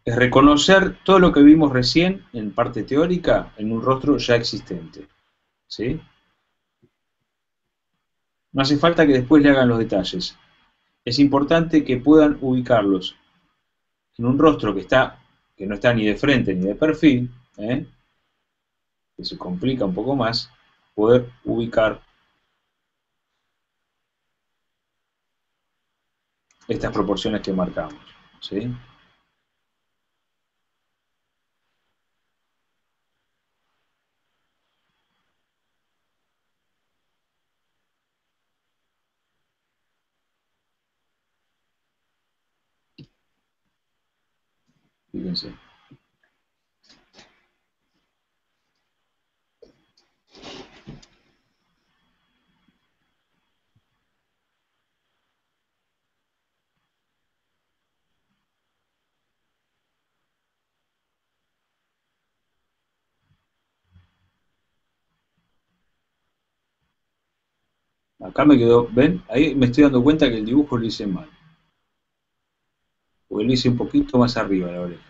Es reconocer todo lo que vimos recién en parte teórica en un rostro ya existente. ¿Sí? No hace falta que después le hagan los detalles. Es importante que puedan ubicarlos en un rostro que no está ni de frente ni de perfil, que se complica un poco más, poder ubicar estas proporciones que marcamos. ¿Sí? Fíjense. Acá me quedó, ¿ven? Ahí me estoy dando cuenta que el dibujo lo hice mal. Porque lo hice un poquito más arriba la oreja.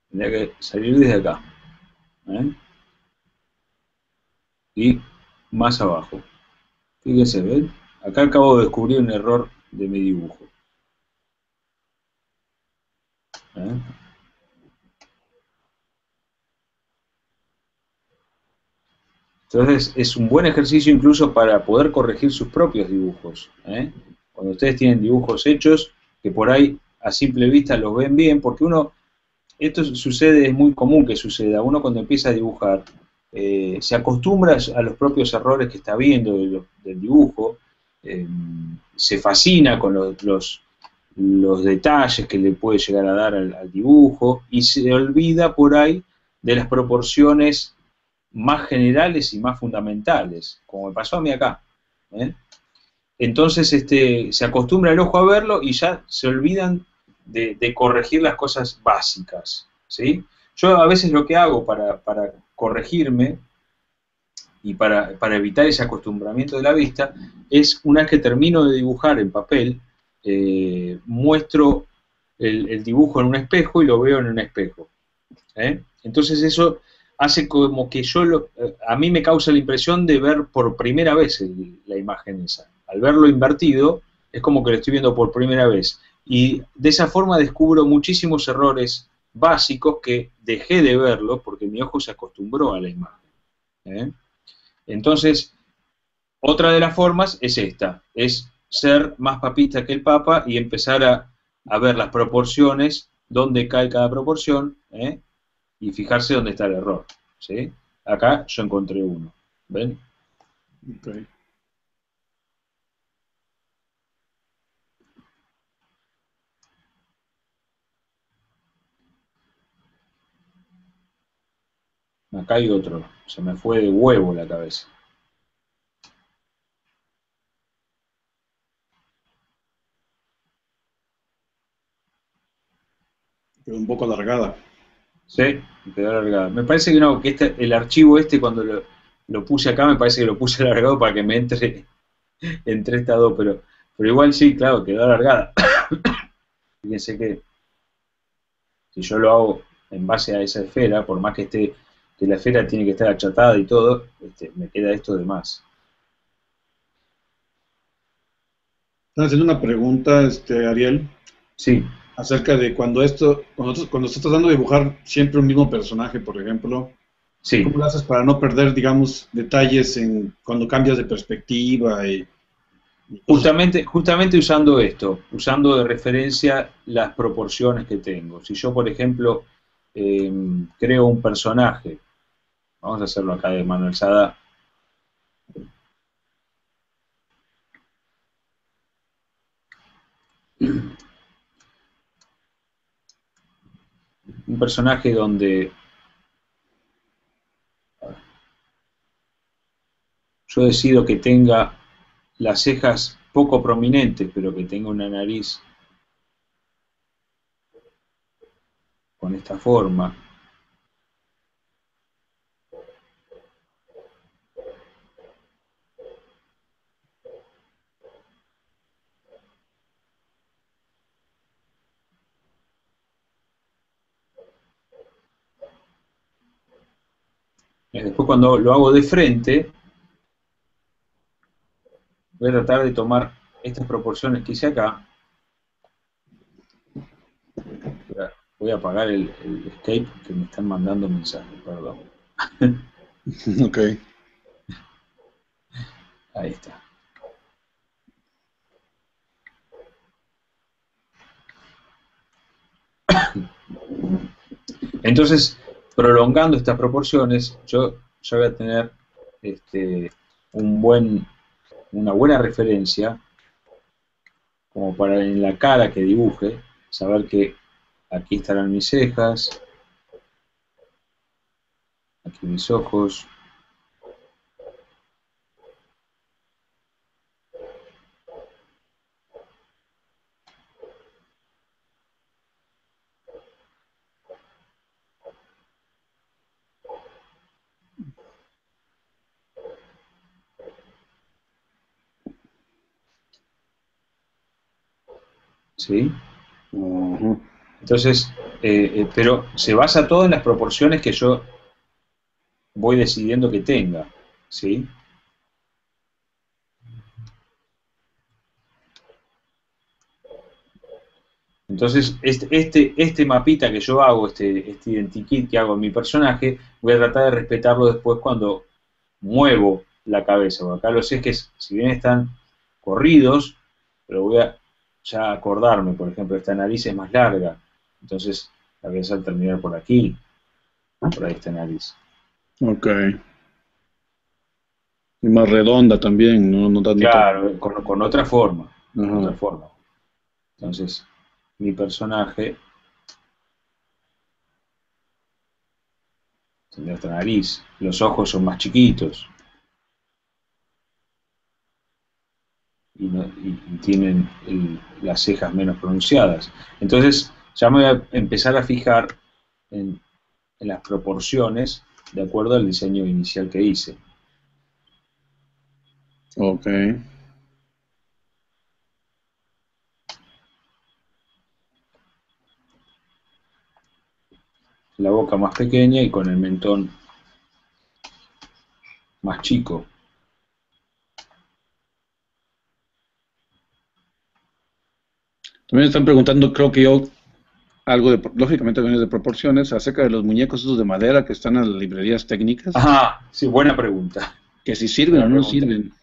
Tendría que salir desde acá. Y más abajo. Fíjense, ¿ven? Acá acabo de descubrir un error de mi dibujo. Entonces es un buen ejercicio incluso para poder corregir sus propios dibujos. Cuando ustedes tienen dibujos hechos, que por ahí a simple vista los ven bien, porque esto sucede, es muy común que suceda, uno cuando empieza a dibujar, se acostumbra a los propios errores que está viendo del dibujo, se fascina con los detalles que le puede llegar a dar al dibujo y se olvida por ahí de las proporciones más generales y más fundamentales, como me pasó a mí acá. ¿Eh? Entonces se acostumbra el ojo a verlo y ya se olvidan de corregir las cosas básicas, ¿sí? Yo a veces lo que hago para corregirme y para evitar ese acostumbramiento de la vista es, una vez que termino de dibujar en papel, muestro el dibujo en un espejo y lo veo en un espejo. ¿Eh? Entonces eso hace como que a mí me causa la impresión de ver por primera vez la imagen esa. Al verlo invertido, es como que lo estoy viendo por primera vez. Y de esa forma descubro muchísimos errores básicos que dejé de verlo porque mi ojo se acostumbró a la imagen. ¿Eh? Entonces, otra de las formas es esta, es ser más papista que el Papa y empezar a ver las proporciones, dónde cae cada proporción, y fijarse dónde está el error, ¿sí? Acá yo encontré uno, ¿ven? Okay. Acá hay otro, se me fue de huevo la cabeza. Quedó un poco alargada. Sí, me quedó alargado. Me parece que no, que el archivo cuando lo puse acá, me parece que lo puse alargado para que me entre estas dos, pero igual sí, claro, quedó alargada. Fíjense que si yo lo hago en base a esa esfera, por más que la esfera tiene que estar achatada y todo, me queda esto de más. Están haciendo una pregunta, Ariel, Sí, acerca de cuando estás tratando de dibujar siempre un mismo personaje, por ejemplo, sí. ¿cómo lo haces para no perder, digamos, detalles cuando cambias de perspectiva y cosas? Justamente usando esto, usando de referencia las proporciones que tengo. Si yo, por ejemplo, eh, creo un personaje, vamos a hacerlo acá de mano alzada, un personaje donde yo decido que tenga las cejas poco prominentes, pero que tenga una nariz con esta forma. Después cuando lo hago de frente, voy a tratar de tomar estas proporciones que hice acá. Voy a apagar el escape que me están mandando mensajes, perdón. Ok. Ahí está. Entonces, prolongando estas proporciones, yo ya voy a tener un una buena referencia como para en la cara que dibuje, saber que aquí estarán mis cejas, aquí mis ojos. ¿Sí? Ujú. Entonces, pero se basa todo en las proporciones que yo voy decidiendo que tenga, ¿sí? Entonces, este mapita que yo hago, este identikit que hago en mi personaje, voy a tratar de respetarlo después cuando muevo la cabeza. Porque acá los ejes, si bien están corridos, pero voy a ya acordarme, por ejemplo, esta nariz es más larga, entonces la voy a hacer terminar por aquí, por ahí esta nariz. Ok. Y más redonda también, no, no tan... Claro, con otra forma, con otra Ajá. forma. Entonces, mi personaje tiene otra nariz, los ojos son más chiquitos y tienen las cejas menos pronunciadas. Entonces, ya me voy a empezar a fijar en, en las proporciones de acuerdo al diseño inicial que hice. Ok. La boca más pequeña y con el mentón más chico. También están preguntando, creo que yo, algo de, lógicamente también es de proporciones, acerca de los muñecos esos de madera que están en las librerías técnicas, Ajá, sí, buena pregunta. que si sirven o Buena no pregunta. sirven.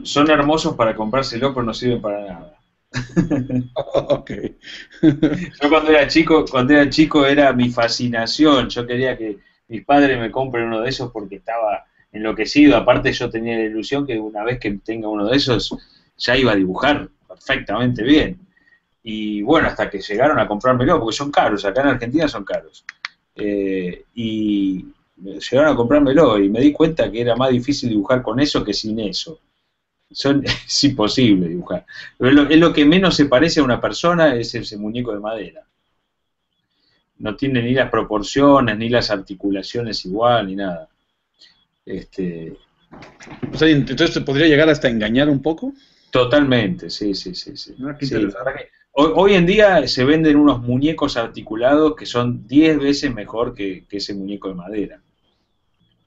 Son hermosos para comprárselo, pero no sirven para nada. Ok. Yo cuando era chico era mi fascinación. Yo quería que mis padres me compren uno de esos porque estaba enloquecido. Aparte yo tenía la ilusión que una vez que tenga uno de esos ya iba a dibujar perfectamente bien. Y bueno, hasta que llegaron a comprármelo, porque son caros, acá en Argentina son caros. Y llegaron a comprármelo y me di cuenta que era más difícil dibujar con eso que sin eso. Es imposible dibujar. Pero es lo que menos se parece a una persona, es ese muñeco de madera. No tiene ni las proporciones, ni las articulaciones igual, ni nada. Este, O sea, entonces te podría llegar hasta engañar un poco. Totalmente, sí, sí, sí, sí. Ah, qué Sí, la verdad interesante. que hoy en día se venden unos muñecos articulados que son 10 veces mejor que ese muñeco de madera.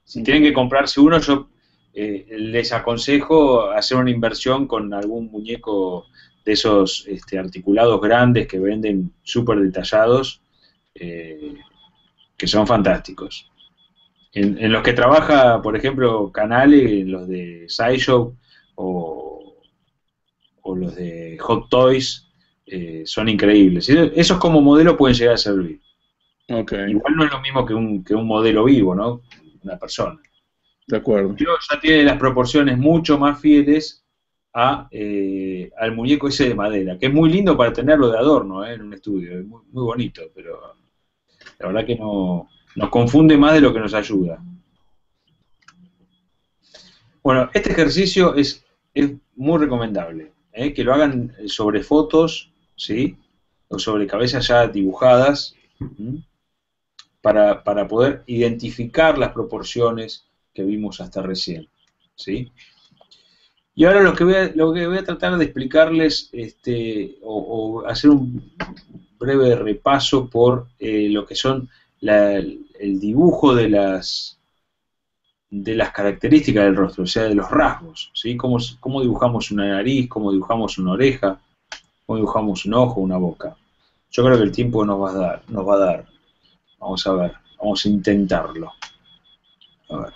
Si Ok. tienen que comprarse uno, yo les aconsejo hacer una inversión con algún muñeco de esos articulados grandes que venden súper detallados, eh, que son fantásticos. En los que trabaja, por ejemplo, Canale, en los de SciShow o, o los de Hot Toys, son increíbles. Esos como modelo pueden llegar a servir. Ok, Igual no es lo mismo que un modelo vivo, ¿no? Una persona. de acuerdo. Pero ya tiene las proporciones mucho más fieles al muñeco ese de madera, que es muy lindo para tenerlo de adorno, en un estudio, es muy, muy bonito, pero la verdad que no nos confunde más de lo que nos ayuda. Bueno, este ejercicio es muy recomendable, que lo hagan sobre fotos, ¿sí? O sobre cabezas ya dibujadas, ¿m? Para poder identificar las proporciones que vimos hasta recién, ¿sí? Y ahora lo que voy a tratar de explicarles, o hacer un breve repaso por lo que son el dibujo de las características del rostro, o sea, de los rasgos, ¿sí? Cómo dibujamos una nariz, cómo dibujamos una oreja, cómo dibujamos un ojo, una boca. Yo creo que el tiempo nos va a dar. Vamos a ver, vamos a intentarlo. A ver.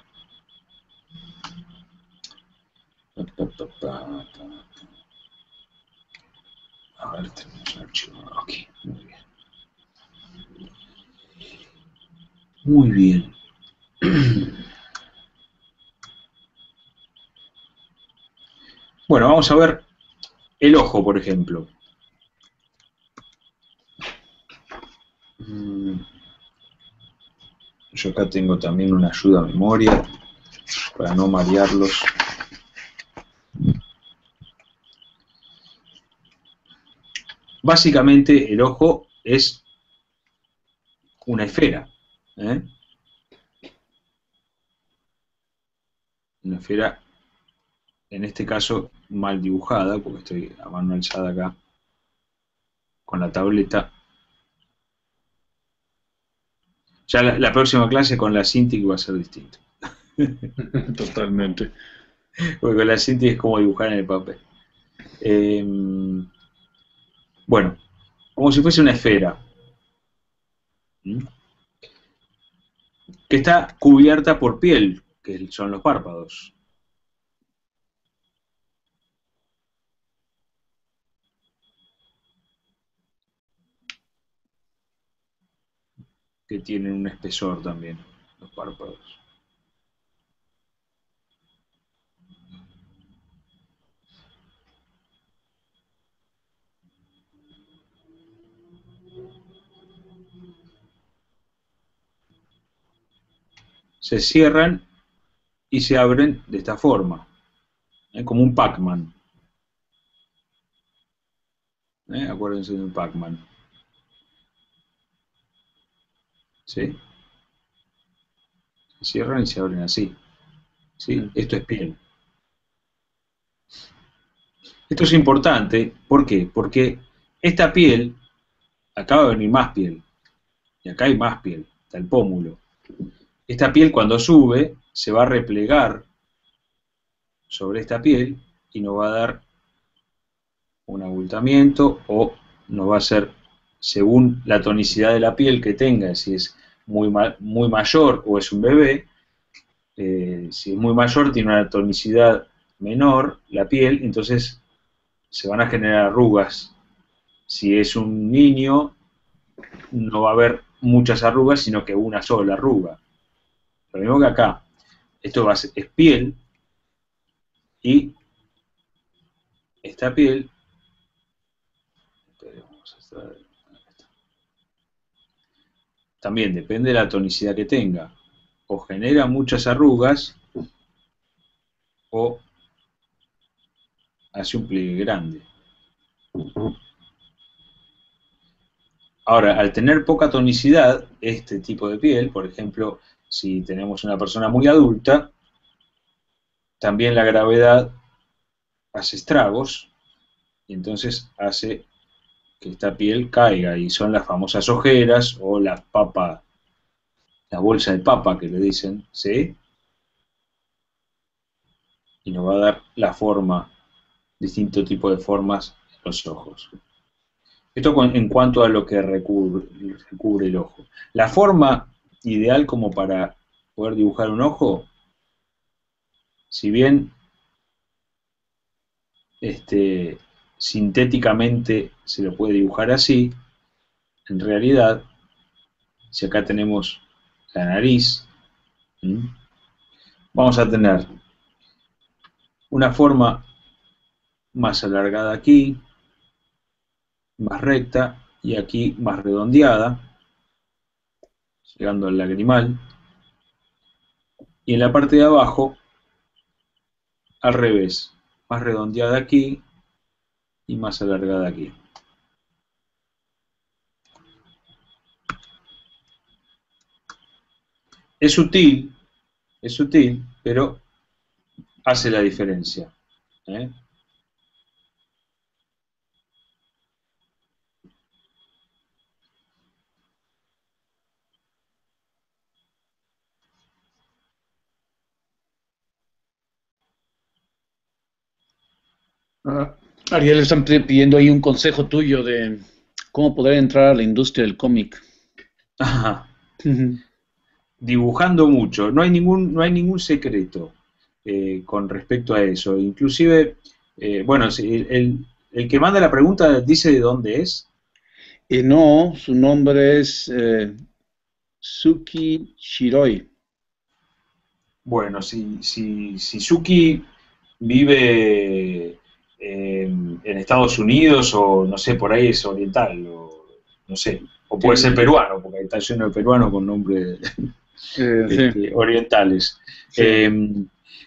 A ver, tenemos un archivo aquí. Muy bien. Muy bien. Bueno, vamos a ver el ojo, por ejemplo. Mm, Yo acá tengo también una ayuda a memoria para no marearlos. Básicamente el ojo es una esfera, ¿eh? Una esfera, en este caso mal dibujada, porque estoy a mano alzada acá con la tableta. Ya la próxima clase con la Cintiq va a ser distinto, Totalmente. porque con la Cintiq es como dibujar en el papel. Eh, bueno, como si fuese una esfera, ¿m? Que está cubierta por piel, que son los párpados, que tienen un espesor también, los párpados. se cierran y se abren de esta forma, como un Pac-Man. Acuérdense de un Pac-Man. ¿Sí? Se cierran y se abren así. ¿Sí? Esto es piel. Esto es importante, ¿por qué? Porque esta piel, acá va a venir más piel, y acá hay más piel, está el pómulo. Esta piel cuando sube se va a replegar sobre esta piel y nos va a dar un abultamiento o nos va a hacer, según la tonicidad de la piel que tenga, si es muy mayor o es un bebé, si es muy mayor tiene una tonicidad menor la piel, entonces se van a generar arrugas. Si es un niño no va a haber muchas arrugas, sino que una sola arruga. Lo mismo que acá. Esto es piel y esta piel también depende de la tonicidad que tenga. O genera muchas arrugas o hace un pliegue grande. Ahora, al tener poca tonicidad, este tipo de piel, por ejemplo, si tenemos una persona muy adulta, también la gravedad hace estragos y entonces hace que esta piel caiga y son las famosas ojeras o las papas, la bolsa de papa que le dicen, ¿sí? Y nos va a dar la forma, distinto tipo de formas en los ojos. Esto en cuanto a lo que recubre el ojo. La forma ideal como para poder dibujar un ojo, si bien sintéticamente se lo puede dibujar así, en realidad, si acá tenemos la nariz, vamos a tener una forma más alargada aquí, más recta, y aquí más redondeada, llegando al lagrimal, y en la parte de abajo, al revés, más redondeada aquí y más alargada aquí. Es sutil, pero hace la diferencia. Ariel, están pidiendo ahí un consejo tuyo de cómo poder entrar a la industria del cómic. Ajá. Dibujando mucho, no hay ningún secreto con respecto a eso. Inclusive, bueno, el que manda la pregunta dice de dónde es. No, su nombre es Suki Shiroi. Bueno, si Suki vive en Estados Unidos o no sé, por ahí es oriental, o no sé, o puede ser peruano, porque está lleno de peruanos con nombres orientales.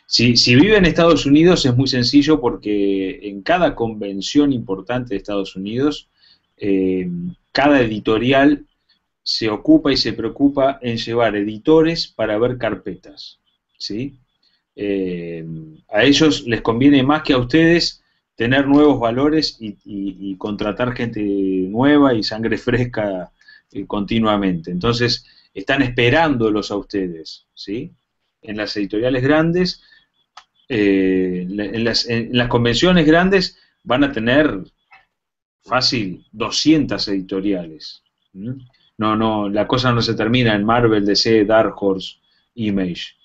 Sí. Si vive en Estados Unidos es muy sencillo porque en cada convención importante de Estados Unidos, cada editorial se ocupa y se preocupa en llevar editores para ver carpetas, ¿sí? A ellos les conviene más que a ustedes tener nuevos valores y contratar gente nueva y sangre fresca continuamente. Entonces, están esperándolos a ustedes, ¿sí? En las editoriales grandes, en las convenciones grandes van a tener fácil 200 editoriales. No, la cosa no se termina en Marvel, DC, Dark Horse, Image.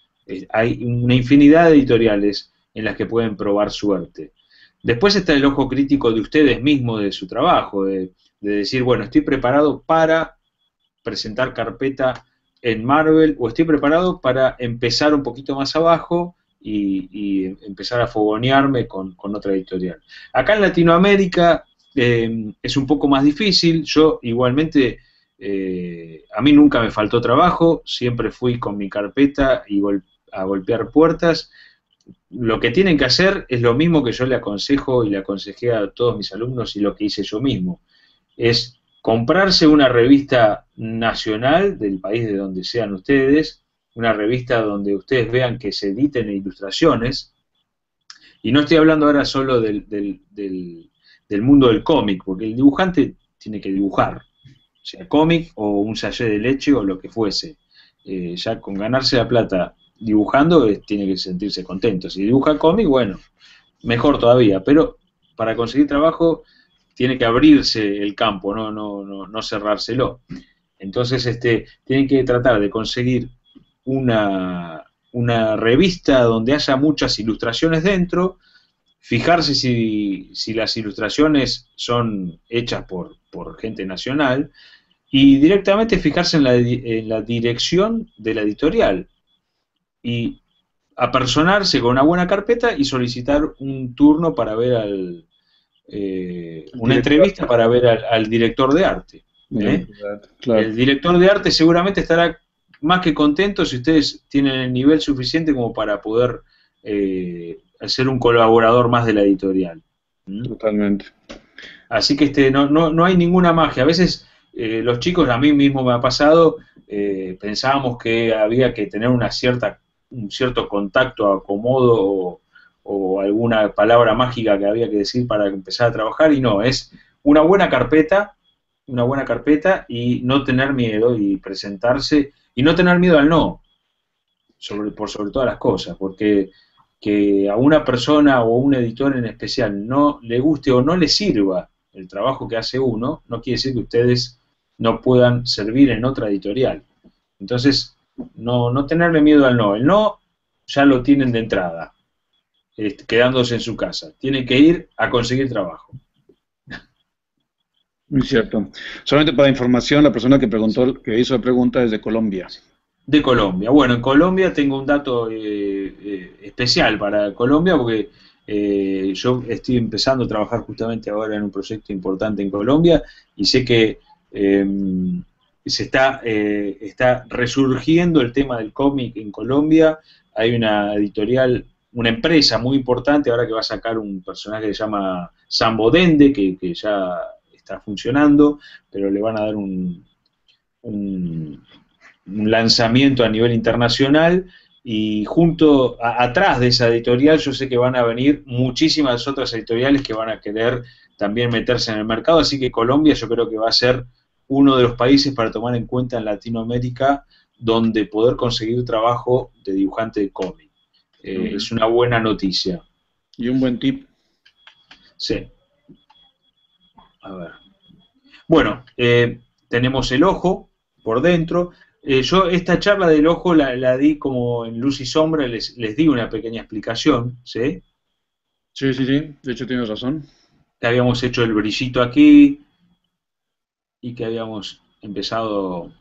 Hay una infinidad de editoriales en las que pueden probar suerte. Después está el ojo crítico de ustedes mismos, de su trabajo, de decir, bueno, estoy preparado para presentar carpeta en Marvel o estoy preparado para empezar un poquito más abajo y empezar a fogonearme con otra editorial. Acá en Latinoamérica es un poco más difícil. Yo igualmente A mí nunca me faltó trabajo, siempre fui con mi carpeta y a golpear puertas. Lo que tienen que hacer es lo mismo que yo le aconsejo y le aconsejé a todos mis alumnos y lo que hice yo mismo. Es comprarse una revista nacional del país de donde sean ustedes, una revista donde ustedes vean que se editen ilustraciones, y no estoy hablando ahora solo del mundo del cómic, porque el dibujante tiene que dibujar, sea cómic o un sachet de leche o lo que fuese. Ya con ganarse la plata dibujando tiene que sentirse contento. Si dibuja cómic, bueno, mejor todavía, pero para conseguir trabajo tiene que abrirse el campo, no cerrárselo. Entonces tienen que tratar de conseguir una revista donde haya muchas ilustraciones dentro, fijarse si las ilustraciones son hechas por gente nacional, y directamente fijarse en la dirección de la editorial y apersonarse con una buena carpeta y solicitar un turno para ver una entrevista para ver al director de arte. Claro. El director de arte seguramente estará más que contento si ustedes tienen el nivel suficiente como para poder ser un colaborador más de la editorial. Totalmente. Así que no hay ninguna magia. A veces los chicos, a mí mismo me ha pasado, pensábamos que había que tener un cierto contacto, acomodo o alguna palabra mágica que había que decir para empezar a trabajar, y no, es una buena carpeta y no tener miedo y presentarse y no tener miedo al no, por sobre todas las cosas, porque que a una persona o a un editor en especial no le guste o no le sirva el trabajo que hace uno, no quiere decir que ustedes no puedan servir en otra editorial. Entonces, no tenerle miedo al no. El no ya lo tienen de entrada, quedándose en su casa. Tienen que ir a conseguir trabajo. Muy cierto. Solamente para información, la persona que preguntó, que hizo la pregunta es de Colombia. De Colombia. Bueno, en Colombia tengo un dato especial para Colombia, porque yo estoy empezando a trabajar justamente ahora en un proyecto importante en Colombia y sé que se está resurgiendo el tema del cómic en Colombia. Hay una editorial, una empresa muy importante ahora que va a sacar un personaje que se llama Sambo Dende, que ya está funcionando, pero le van a dar un lanzamiento a nivel internacional, y atrás de esa editorial yo sé que van a venir muchísimas otras editoriales que van a querer también meterse en el mercado, así que Colombia yo creo que va a ser uno de los países para tomar en cuenta en Latinoamérica donde poder conseguir trabajo de dibujante de cómic. Es una buena noticia. Y un buen tip. Sí. A ver. Bueno, tenemos el ojo por dentro. Yo esta charla del ojo la di como en luz y sombra, les di una pequeña explicación, ¿sí? Sí, de hecho tienes razón. Que habíamos hecho el brillito aquí y que habíamos empezado...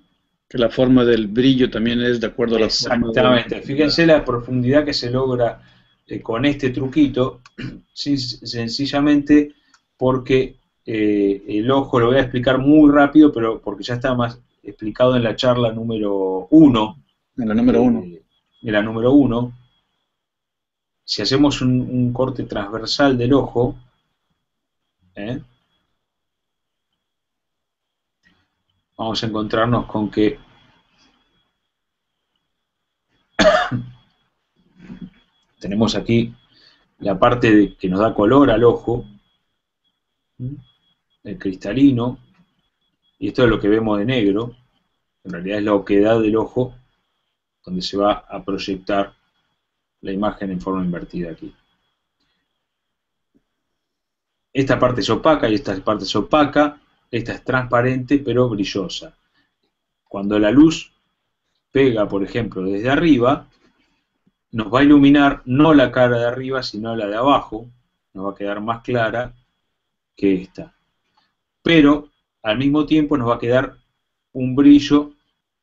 Que la forma del brillo también es de acuerdo a la forma. Exactamente, fíjense la profundidad que se logra con este truquito, sencillamente porque el ojo, lo voy a explicar muy rápido, pero porque ya está más explicado en la charla número 1. En la número 1. En la número 1. Si hacemos un corte transversal del ojo, vamos a encontrarnos con que tenemos aquí la parte que nos da color al ojo, el cristalino, y esto es lo que vemos de negro. En realidad es la oquedad del ojo, donde se va a proyectar la imagen en forma invertida aquí. Esta parte es opaca y esta parte es opaca, esta es transparente pero brillosa. Cuando la luz pega, por ejemplo, desde arriba, nos va a iluminar no la cara de arriba, sino la de abajo, nos va a quedar más clara que esta. Pero al mismo tiempo nos va a quedar un brillo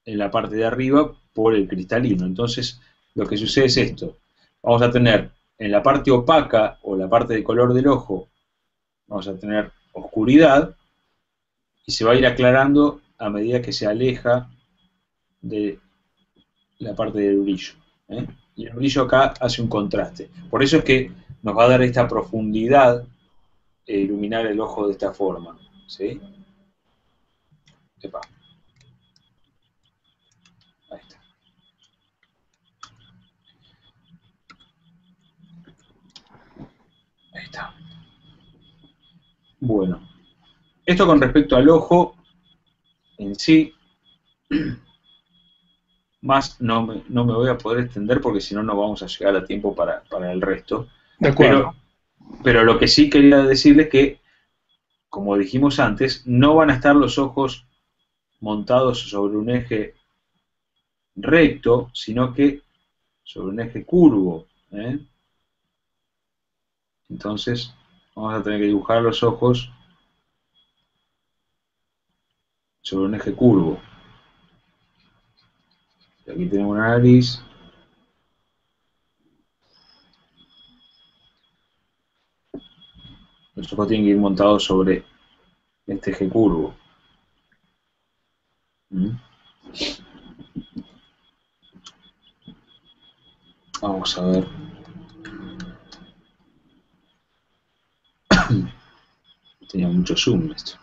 en la parte de arriba por el cristalino. Entonces lo que sucede es esto: vamos a tener en la parte opaca o la parte de color del ojo, vamos a tener oscuridad y se va a ir aclarando a medida que se aleja de la parte del brillo. Y el brillo acá hace un contraste. Por eso es que nos va a dar esta profundidad iluminar el ojo de esta forma. ¿Sí? Epa. Ahí está. Ahí está. Bueno, esto con respecto al ojo en sí, más no me voy a poder extender porque si no, no vamos a llegar a tiempo para el resto. De acuerdo. Pero lo que sí quería decirles que, como dijimos antes, no van a estar los ojos montados sobre un eje recto, sino que sobre un eje curvo. Entonces, vamos a tener que dibujar los ojos sobre un eje curvo. Aquí tenemos una nariz. Los ojos tienen que ir montados sobre este eje curvo. Vamos a ver. Tenía mucho zoom esto.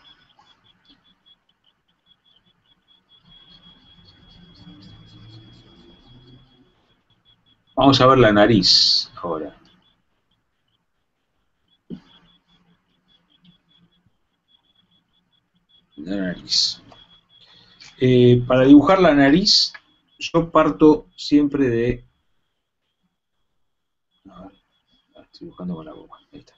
Vamos a ver la nariz ahora. La nariz. Para dibujar la nariz, yo parto siempre de... A ver, estoy dibujando con la goma. Ahí está.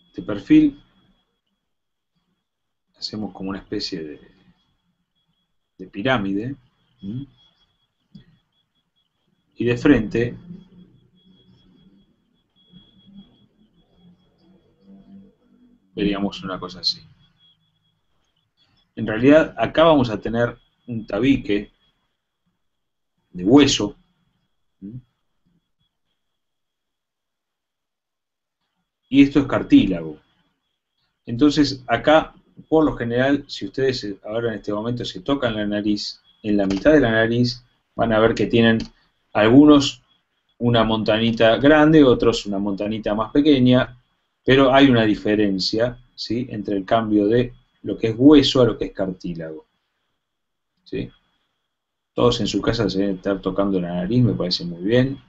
Este perfil, hacemos como una especie de pirámide. Y de frente, veríamos una cosa así. En realidad, acá vamos a tener un tabique de hueso. Y esto es cartílago. Entonces, acá, por lo general, si ustedes ahora en este momento se tocan la nariz, en la mitad de la nariz van a ver que tienen algunos una montanita grande, otros una montanita más pequeña, pero hay una diferencia, ¿sí?, entre el cambio de lo que es hueso a lo que es cartílago. ¿Sí? Todos en su casa se deben estar tocando la nariz, me parece muy bien.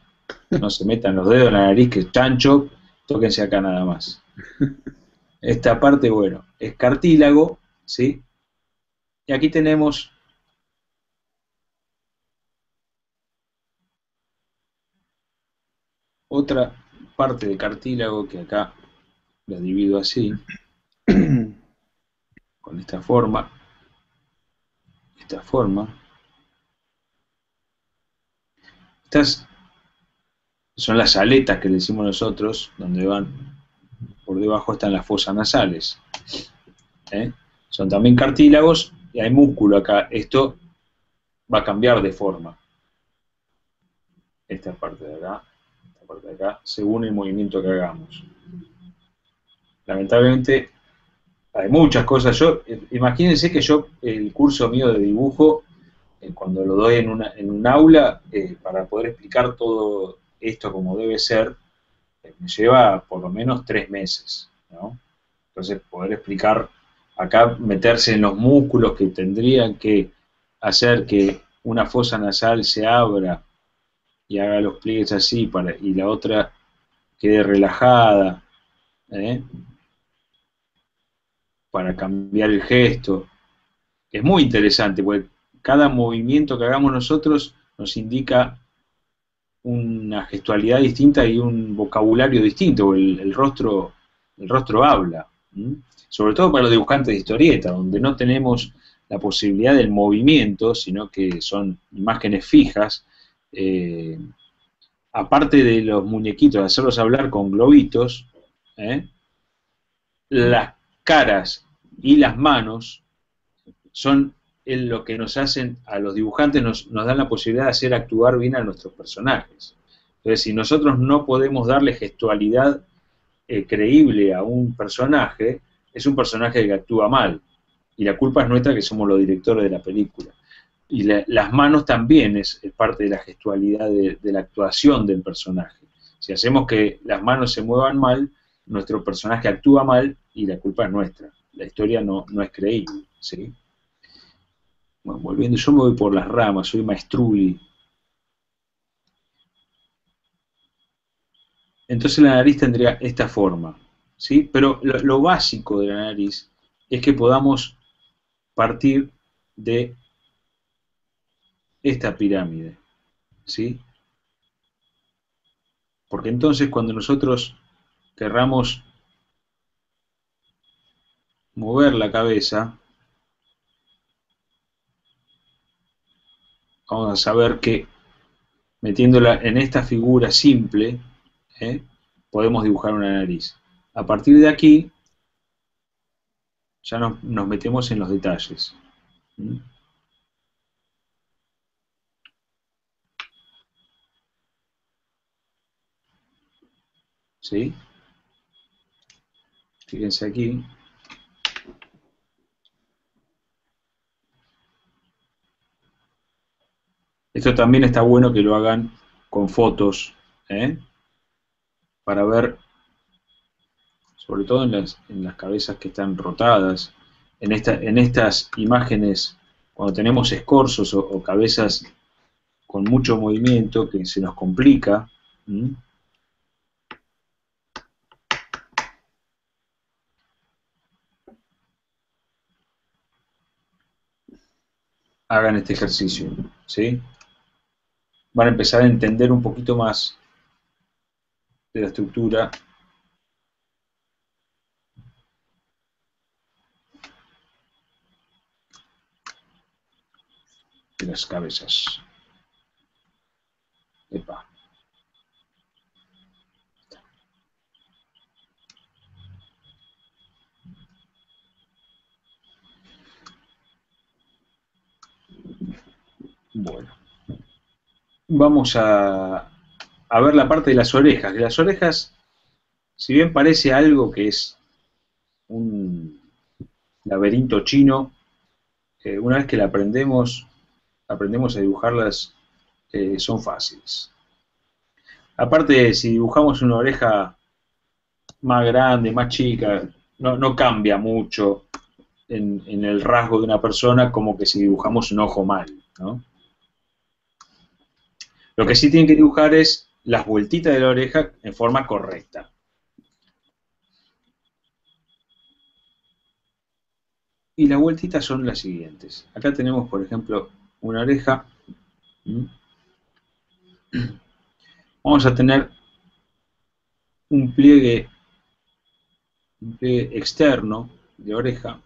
No se metan los dedos en la nariz, que es chancho, tóquense acá nada más. Esta parte, bueno, es cartílago, ¿sí? Y aquí tenemos otra parte de cartílago que acá la divido así, con esta forma. Estas son las aletas que le decimos nosotros, donde van, por debajo están las fosas nasales. Son también cartílagos y hay músculo acá. Esto va a cambiar de forma. Esta parte de acá, según el movimiento que hagamos. Lamentablemente, hay muchas cosas. Imagínense que yo, el curso mío de dibujo, cuando lo doy en un aula, para poder explicar todo esto como debe ser, me lleva por lo menos 3 meses, ¿no? Entonces, poder explicar acá, meterse en los músculos que tendrían que hacer que una fosa nasal se abra y haga los pliegues así, y la otra quede relajada, para cambiar el gesto. Es muy interesante, porque cada movimiento que hagamos nosotros nos indica una gestualidad distinta y un vocabulario distinto, el rostro habla. Sobre todo para los dibujantes de historieta, donde no tenemos la posibilidad del movimiento, sino que son imágenes fijas. Aparte de los muñequitos, de hacerlos hablar con globitos, las caras y las manos son lo que nos hacen, a los dibujantes nos dan la posibilidad de hacer actuar bien a nuestros personajes. Entonces, si nosotros no podemos darle gestualidad creíble a un personaje, es un personaje que actúa mal. Y la culpa es nuestra, que somos los directores de la película. Y las manos también es parte de la gestualidad de la actuación del personaje. Si hacemos que las manos se muevan mal, nuestro personaje actúa mal y la culpa es nuestra. La historia no es creíble, ¿sí? Bueno, volviendo, yo me voy por las ramas, soy maestruli. Entonces la nariz tendría esta forma, ¿sí? Pero lo básico de la nariz es que podamos partir de esta pirámide, ¿sí? Porque entonces cuando nosotros querramos mover la cabeza, vamos a saber que metiéndola en esta figura simple, ¿eh? Podemos dibujar una nariz. A partir de aquí, ya nos metemos en los detalles. ¿Mm? ¿Sí? Fíjense aquí. Esto también está bueno que lo hagan con fotos, ¿eh? Para ver, sobre todo en las cabezas que están rotadas, en estas imágenes, cuando tenemos escorzos o cabezas con mucho movimiento que se nos complica. ¿Mm? Hagan este ejercicio, ¿sí? Van a empezar a entender un poquito más de la estructura de las cabezas. Epa. Bueno, vamos a ver la parte de las orejas. Las orejas, si bien parece algo que es un laberinto chino, una vez que la aprendemos a dibujarlas, son fáciles. Aparte, si dibujamos una oreja más grande, más chica, no cambia mucho en el rasgo de una persona como que si dibujamos un ojo mal, ¿no? Lo que sí tienen que dibujar es las vueltitas de la oreja en forma correcta. Y las vueltitas son las siguientes. Acá tenemos, por ejemplo, una oreja. Vamos a tener un pliegue externo de oreja.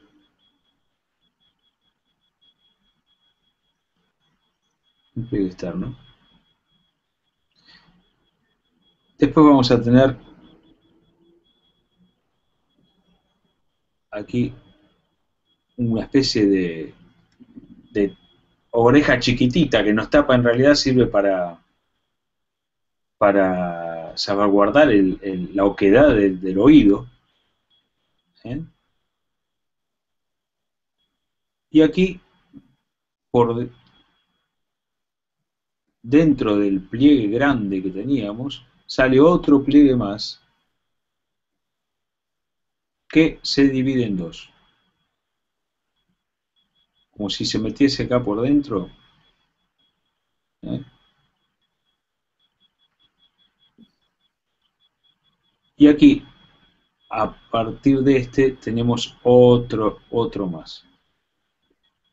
Un pliegue externo. Después vamos a tener aquí una especie de oreja chiquitita que nos tapa, en realidad sirve para salvaguardar la oquedad del oído. ¿Eh? Y aquí, por dentro del pliegue grande que teníamos, sale otro pliegue más que se divide en dos. Como si se metiese acá por dentro. ¿Eh? Y aquí, a partir de este, tenemos otro más.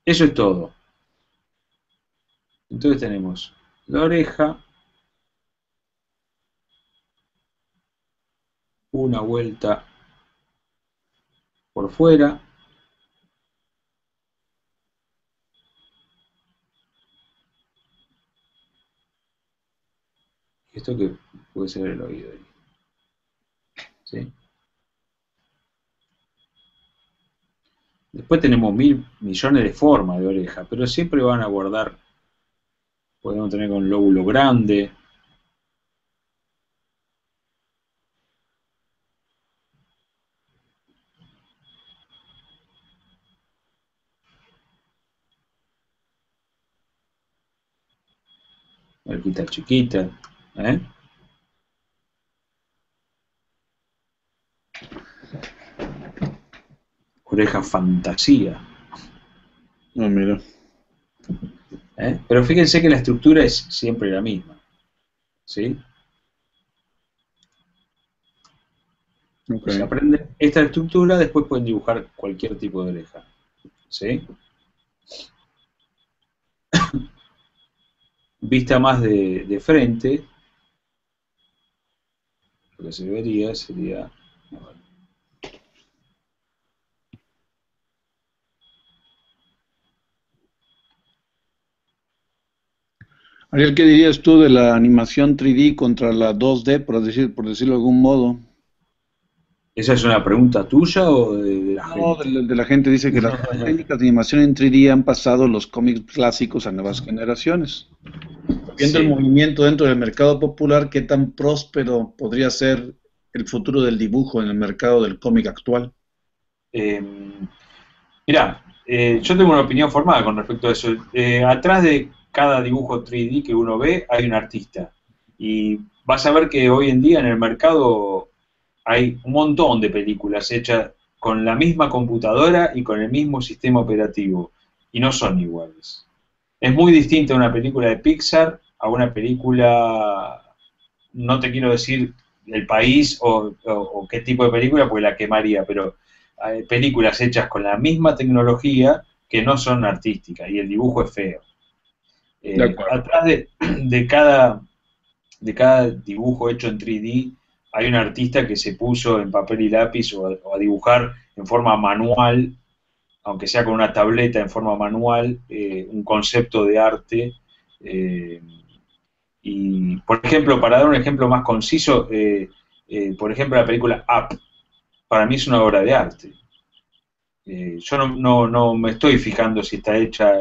Eso es todo. Entonces tenemos la oreja, una vuelta por fuera, esto que puede ser el oído. ¿Sí? Después tenemos 1.000.000.000 de formas de oreja, pero siempre van a guardar, podemos tener con lóbulo grande, Orejita chiquita, ¿eh? Oreja fantasía. No, mira. Pero fíjense que la estructura es siempre la misma, ¿sí? Ok. Se aprende esta estructura, después pueden dibujar cualquier tipo de oreja, ¿sí? Vista más de frente, lo que se vería sería... Ariel, ¿qué dirías tú de la animación 3D contra la 2D, por decirlo de algún modo? ¿Esa es una pregunta tuya o de la No, gente? de la gente dice que las técnicas de animación en 3D han pasado los cómics clásicos a nuevas generaciones. Viendo el Sí. movimiento dentro del mercado popular, ¿qué tan próspero podría ser el futuro del dibujo en el mercado del cómic actual? Eh, Mirá, yo tengo una opinión formada con respecto a eso. Atrás de cada dibujo 3D que uno ve hay un artista. Y vas a ver que hoy en día en el mercado hay un montón de películas hechas con la misma computadora y con el mismo sistema operativo. Y no son iguales. Es muy distinta una película de Pixar a una película, no te quiero decir el país o qué tipo de película, porque la quemaría, pero hay películas hechas con la misma tecnología que no son artísticas y el dibujo es feo. De acuerdo. Atrás de cada dibujo hecho en 3D hay un artista que se puso en papel y lápiz o a dibujar en forma manual, aunque sea con una tableta en forma manual, un concepto de arte. eh, y, por ejemplo, para dar un ejemplo más conciso, por ejemplo, la película Up, para mí es una obra de arte. Yo no me estoy fijando si está hecha,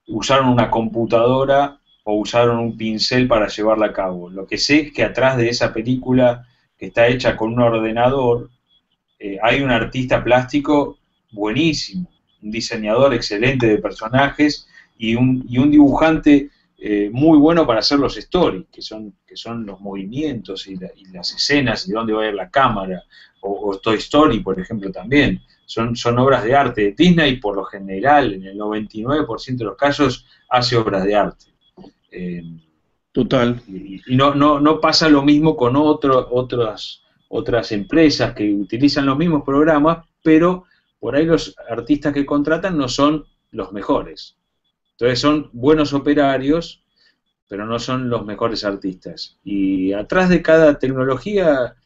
usaron una computadora o usaron un pincel para llevarla a cabo. Lo que sé es que atrás de esa película, que está hecha con un ordenador, hay un artista plástico buenísimo, un diseñador excelente de personajes y un dibujante muy bueno para hacer los stories, que son los movimientos y las escenas y dónde va a ir la cámara, o Toy Story, por ejemplo, también. Son obras de arte. Disney, por lo general, en el 99% de los casos, hace obras de arte. Eh, Total. y no pasa lo mismo con otras empresas que utilizan los mismos programas, pero por ahí los artistas que contratan no son los mejores. Entonces son buenos operarios, pero no son los mejores artistas. Y atrás de cada tecnología,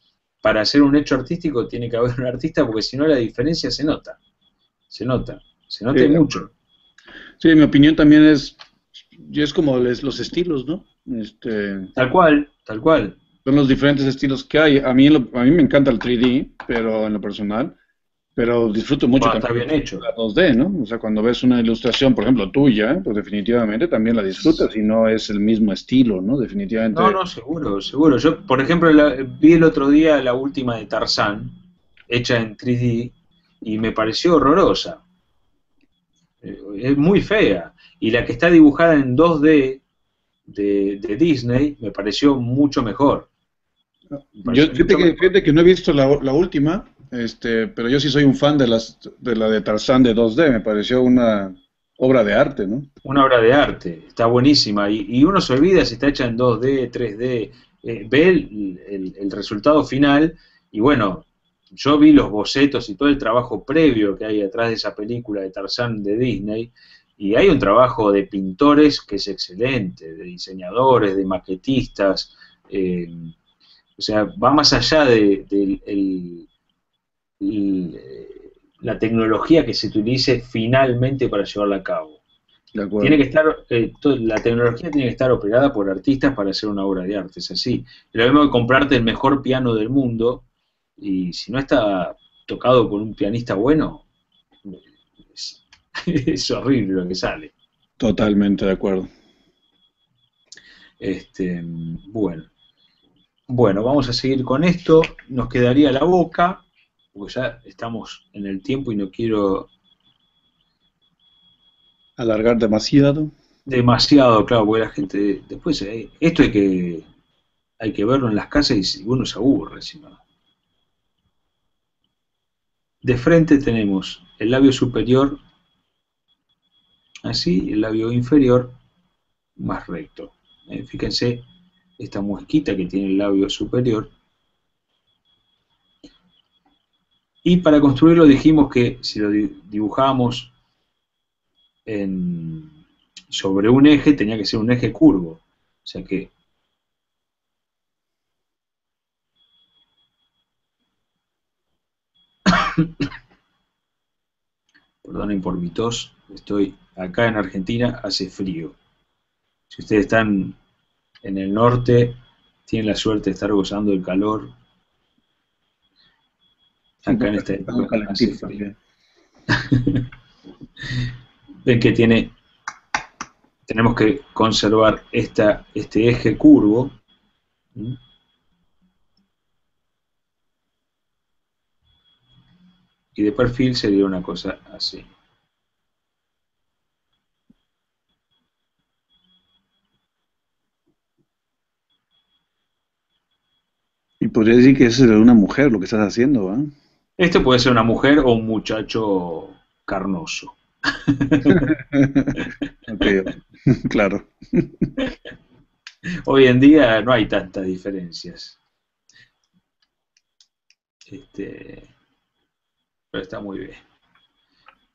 para hacer un hecho artístico, tiene que haber un artista, porque si no la diferencia se nota. Se Sí, nota y de mucho. acuerdo. Sí, mi opinión también es como los estilos, ¿no? Tal cual, tal cual. Son los diferentes estilos que hay. A mí me encanta el 3D, pero en lo personal, pero disfruto mucho Cuando está también bien hecho. la 2D, ¿no? O sea, cuando ves una ilustración, por ejemplo, tuya, pues definitivamente también la disfrutas y no es el mismo estilo, ¿no? No, Definitivamente. no, seguro, seguro. Yo, por ejemplo, vi el otro día la última de Tarzán, hecha en 3D, y me pareció horrorosa. Es muy fea. Y la que está dibujada en 2D de Disney me pareció mucho mejor. Me Yo, pareció mucho mejor. fíjate que no he visto la última, pero yo sí soy un fan de la de Tarzán de 2D, me pareció una obra de arte, ¿no? Una obra de arte, está buenísima. Y uno se olvida si está hecha en 2D, 3D, ve el resultado final. Y bueno, yo vi los bocetos y todo el trabajo previo que hay detrás de esa película de Tarzán de Disney. Y hay un trabajo de pintores que es excelente, de diseñadores, de maquetistas. O sea, va más allá la tecnología que se utilice finalmente para llevarla a cabo. De Tiene acuerdo. que estar, la tecnología tiene que estar operada por artistas para hacer una obra de arte, es así. Lo mismo que comprarte el mejor piano del mundo y si no está tocado por un pianista bueno, es, es horrible lo que sale. Totalmente de acuerdo. Bueno, bueno, vamos a seguir con esto. Nos quedaría la boca, porque ya estamos en el tiempo y no quiero... Alargar demasiado. Demasiado, claro, porque la gente, después, esto hay que verlo en las casas y uno se aburre, si no. De frente tenemos el labio superior así, el labio inferior más recto. Fíjense esta muesquita que tiene el labio superior. Y para construirlo dijimos que si lo dibujábamos sobre un eje, tenía que ser un eje curvo. O sea que perdonen por mi tos, estoy acá en Argentina, hace frío. Si ustedes están en el norte, tienen la suerte de estar gozando del calor. Sí, Acá en porque esta está muy época hace calentito frío. también. Ven que tenemos que conservar este eje curvo. ¿Mm? Y de perfil sería una cosa así. Y podría decir que eso es de una mujer lo que estás haciendo, ¿va? Esto puede ser una mujer o un muchacho carnoso. Ok, claro. Hoy en día no hay tantas diferencias. Pero está muy bien.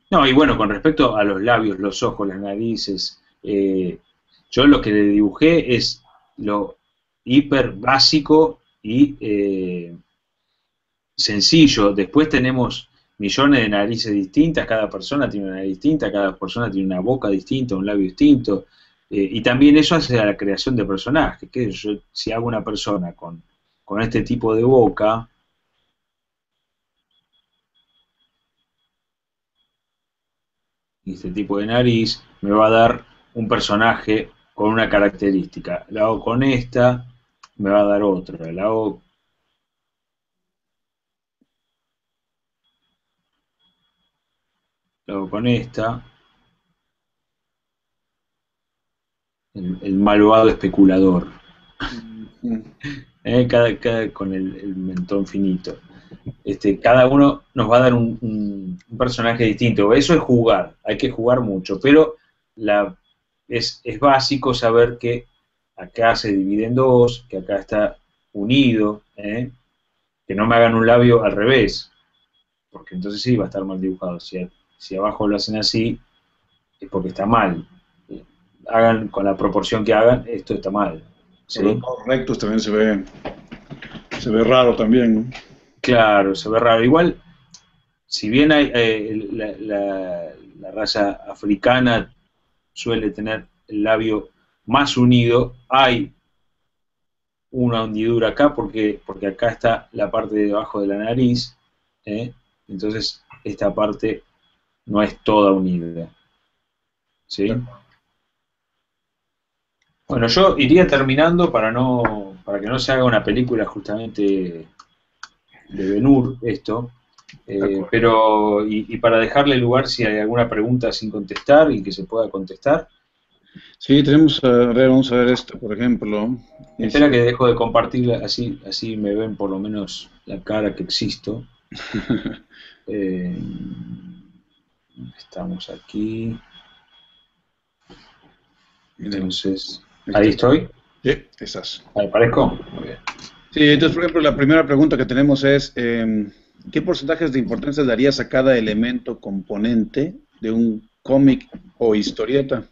No, y bueno, con respecto a los labios, los ojos, las narices, yo lo que le dibujé es lo hiper básico y sencillo. Después tenemos millones de narices distintas, cada persona tiene una nariz distinta, cada persona tiene una boca distinta, un labio distinto, y también eso hace a la creación de personajes. Que yo, si hago una persona con este tipo de boca, y este tipo de nariz, me va a dar un personaje con una característica. La hago con esta, me va a dar otra. La hago con esta, el malvado especulador. Con el mentón finito. Cada uno nos va a dar un personaje distinto. Eso es jugar, hay que jugar mucho, pero es básico saber que acá se divide en dos, que acá está unido, que no me hagan un labio al revés, porque entonces sí va a estar mal dibujado. Si abajo lo hacen así, es porque está mal. Hagan con la proporción que hagan, esto está mal. Con los ¿Sí? lados rectos también se ve raro también, ¿no? Claro, se ve raro. Igual, si bien hay, la raza africana suele tener el labio más unido, hay una hundidura acá porque acá está la parte de abajo de la nariz, ¿eh? Entonces esta parte no es toda unida, ¿sí? Bueno, yo iría terminando para que no se haga una película justamente de Ben-Hur esto, De acuerdo. pero y para dejarle lugar si hay alguna pregunta sin contestar y que se pueda contestar. Sí, tenemos, a ver, vamos a ver esto, por ejemplo. Espera Dice, que dejo de compartirla, así me ven por lo menos la cara que existo. Eh, estamos aquí. miren, Entonces, ahí ahí está. estoy. Sí, estás. Ahí aparezco. Muy bien. Sí, entonces, por ejemplo, la primera pregunta que tenemos es, ¿qué porcentajes de importancia darías a cada elemento componente de un cómic o historieta?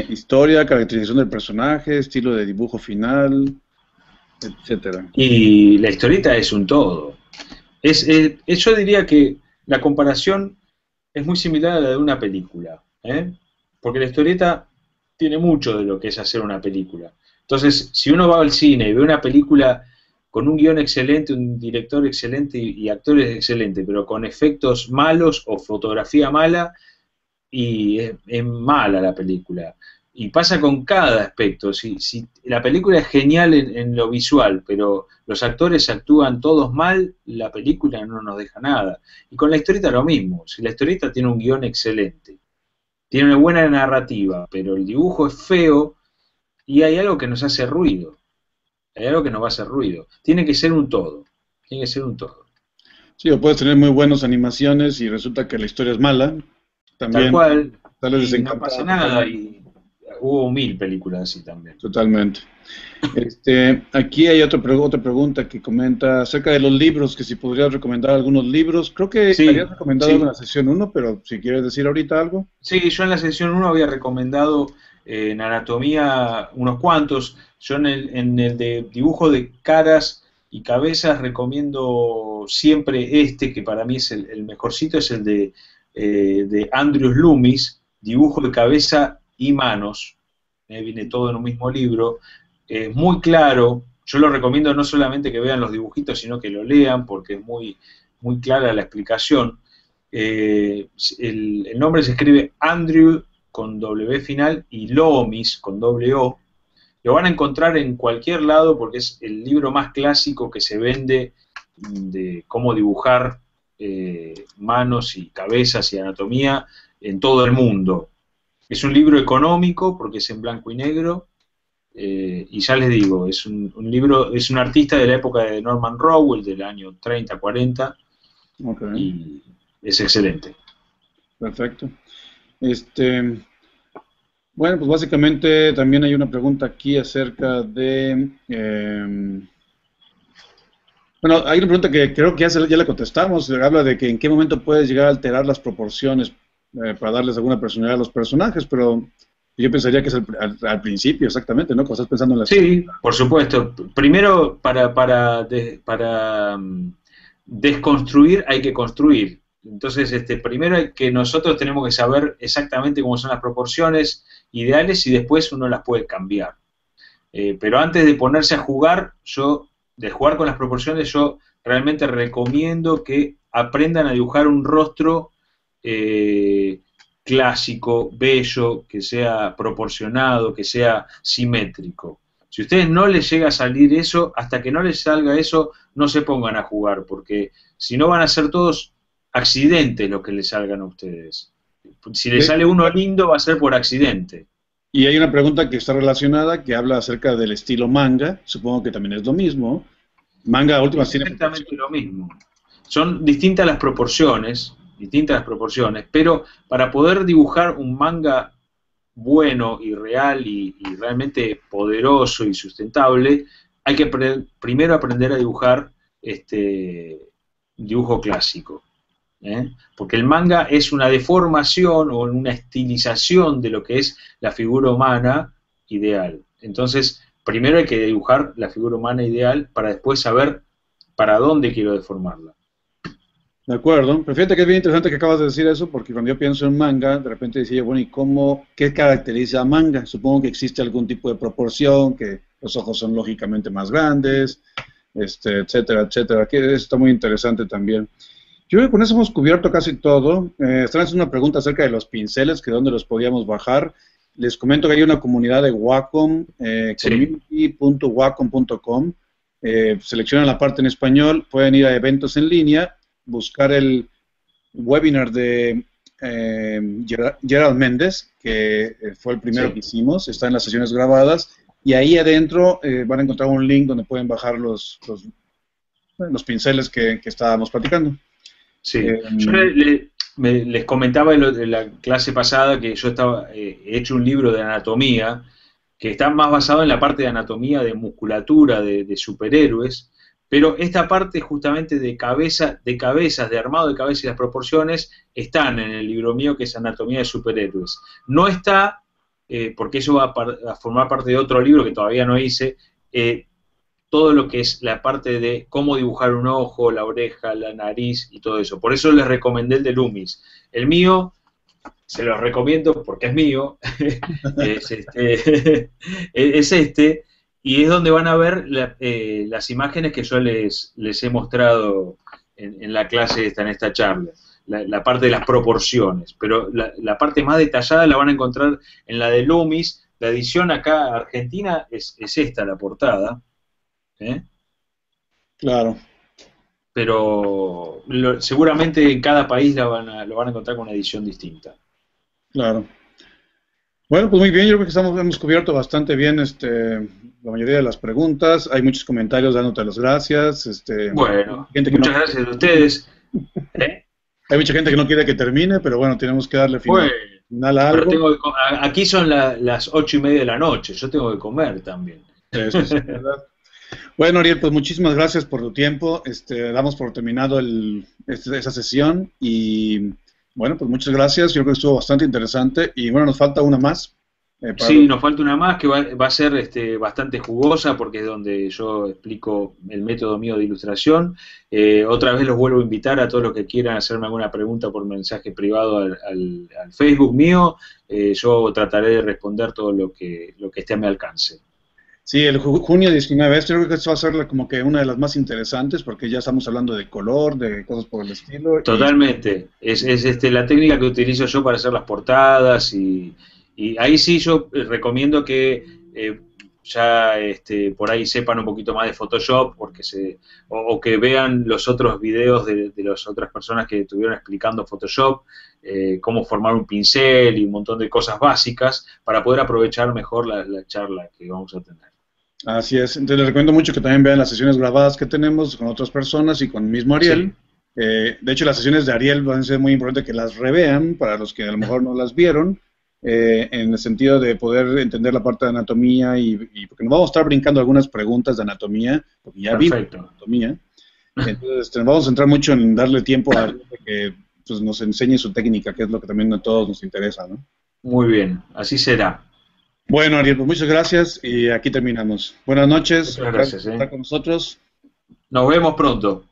Historia, caracterización del personaje, estilo de dibujo final, etcétera. Y la historieta es un todo. Yo diría que la comparación es muy similar a la de una película, ¿eh? Porque la historieta tiene mucho de lo que es hacer una película. Entonces, si uno va al cine y ve una película con un guión excelente, un director excelente y actores excelentes, pero con efectos malos o fotografía mala, y es mala la película. Y pasa con cada aspecto. Si la película es genial en lo visual, pero los actores actúan todos mal, la película no nos deja nada. Y con la historieta lo mismo. Si la historieta tiene un guión excelente, tiene una buena narrativa, pero el dibujo es feo y hay algo que nos hace ruido. Hay algo que nos va a hacer ruido. Tiene que ser un todo. Tiene que ser un todo. Sí, o puedes tener muy buenas animaciones y resulta que la historia es mala. Tal También cual, sales y no pasa desencantada nada, totalmente. y hubo 1000 películas así también. Totalmente. Aquí hay otra pregunta que comenta acerca de los libros, que si podrías recomendar algunos libros. Creo que habías Sí, recomendado algo en sí, la sesión uno, pero si quieres decir ahorita algo. sí, yo en la sesión uno había recomendado en anatomía unos cuantos. Yo en el de dibujo de caras y cabezas recomiendo siempre este, que para mí es el mejorcito, es el de Andrews Loomis, dibujo de cabeza y manos. Viene todo en un mismo libro. Muy claro. Yo lo recomiendo no solamente que vean los dibujitos, sino que lo lean, porque es muy, muy clara la explicación. El nombre se escribe Andrew con W final y Loomis con doble O. Lo van a encontrar en cualquier lado porque es el libro más clásico que se vende de cómo dibujar manos y cabezas y anatomía en todo el mundo. Es un libro económico porque es en blanco y negro. Y ya les digo, es un libro, es un artista de la época de Norman Rockwell, del año 30, 40, Ok, y es excelente. perfecto. Este, bueno, pues básicamente también hay una pregunta aquí acerca de, bueno, hay una pregunta que creo que ya la contestamos. Habla de que en qué momento puedes llegar a alterar las proporciones para darles alguna personalidad a los personajes, pero yo pensaría que es al principio, exactamente, ¿no? Cuando estás pensando en la Sí, estructura. por supuesto. Primero, desconstruir hay que construir. Entonces, primero hay que nosotros tenemos que saber exactamente cómo son las proporciones ideales y después uno las puede cambiar. Pero antes de ponerse a jugar, de jugar con las proporciones, yo realmente recomiendo que aprendan a dibujar un rostro eh, clásico, bello, que sea proporcionado, que sea simétrico. Si a ustedes no les llega a salir eso, hasta que no les salga eso, no se pongan a jugar, porque si no van a ser todos accidentes los que les salgan a ustedes. Si les De- sale uno lindo, va a ser por accidente. Y hay una pregunta que está relacionada que habla acerca del estilo manga. Supongo que también es lo mismo. Manga a últimas tiene Exactamente proporciones. lo mismo. Son distintas las proporciones, pero para poder dibujar un manga bueno y real y realmente poderoso y sustentable, hay que primero aprender a dibujar dibujo clásico. Porque el manga es una deformación o una estilización de lo que es la figura humana ideal. Entonces, primero hay que dibujar la figura humana ideal para después saber para dónde quiero deformarla. De acuerdo. Pero fíjate que es bien interesante que acabas de decir eso, porque cuando yo pienso en manga, de repente decía, bueno, ¿y qué caracteriza a manga? Supongo que existe algún tipo de proporción, que los ojos son lógicamente más grandes, etcétera, etcétera. Que eso está muy interesante también. Yo creo que con eso hemos cubierto casi todo. Están haciendo una pregunta acerca de los pinceles, que dónde los podíamos bajar. Les comento que hay una comunidad de Wacom, Sí, community.wacom.com. Seleccionan la parte en español, pueden ir a eventos en línea, buscar el webinar de Gerald Méndez, que fue el primero que sí, hicimos, está en las sesiones grabadas, y ahí adentro van a encontrar un link donde pueden bajar los pinceles que estábamos platicando. sí. Eh, Yo les comentaba en la clase pasada que yo he hecho un libro de anatomía que está más basado en la parte de anatomía de musculatura de superhéroes, pero esta parte justamente de cabezas, de armado de cabezas y las proporciones están en el libro mío que es Anatomía de Superhéroes. No está, porque eso va a formar parte de otro libro que todavía no hice, todo lo que es la parte de cómo dibujar un ojo, la oreja, la nariz y todo eso. Por eso les recomendé el de Loomis. El mío se los recomiendo porque es mío, es este, y es donde van a ver las imágenes que yo les he mostrado en la clase en esta charla, la parte de las proporciones, pero la parte más detallada la van a encontrar en la de Loomis. La edición acá argentina es esta, la portada, ¿eh? claro, Pero seguramente en cada país lo van a encontrar con una edición distinta. claro. Bueno, pues muy bien, yo creo que hemos cubierto bastante bien la mayoría de las preguntas. Hay muchos comentarios dándote las gracias. Bueno, Gente que no, muchas gracias a ustedes. ¿Eh? hay mucha gente que no quiere que termine, pero bueno, tenemos que darle Bueno, final a pero algo. aquí son las 8:30 de la noche, yo tengo que comer también. Eso sí, ¿verdad? Bueno, Ariel, pues muchísimas gracias por tu tiempo. Damos por terminado esa sesión y bueno, pues muchas gracias. Yo creo que estuvo bastante interesante y bueno, nos falta una más. Sí, nos falta una más que va a ser bastante jugosa porque es donde yo explico el método mío de ilustración. Otra vez los vuelvo a invitar a todos los que quieran hacerme alguna pregunta por mensaje privado al Facebook mío. Yo trataré de responder todo lo que esté a mi alcance. Sí, el junio 19, creo que esto va a ser como que una de las más interesantes porque ya estamos hablando de color, de cosas por el estilo. Totalmente. Es la técnica que utilizo yo para hacer las portadas y ahí sí yo recomiendo que ya por ahí sepan un poquito más de Photoshop porque o que vean los otros videos de las otras personas que estuvieron explicando Photoshop, cómo formar un pincel y un montón de cosas básicas para poder aprovechar mejor la charla que vamos a tener. Así es, entonces les recomiendo mucho que también vean las sesiones grabadas que tenemos con otras personas y con mismo Ariel. Sí. De hecho, las sesiones de Ariel van a ser muy importante que las revean para los que a lo mejor no las vieron, en el sentido de poder entender la parte de anatomía y porque nos vamos a estar brincando algunas preguntas de anatomía, porque ya vimos anatomía. Entonces, vamos a entrar mucho en darle tiempo a Ariel que pues, nos enseñe su técnica, que es lo que también a todos nos interesa, ¿no? Muy bien, así será. Bueno, Ariel, pues muchas gracias y aquí terminamos. Buenas noches. Muchas gracias. Por estar con nosotros. Nos vemos pronto.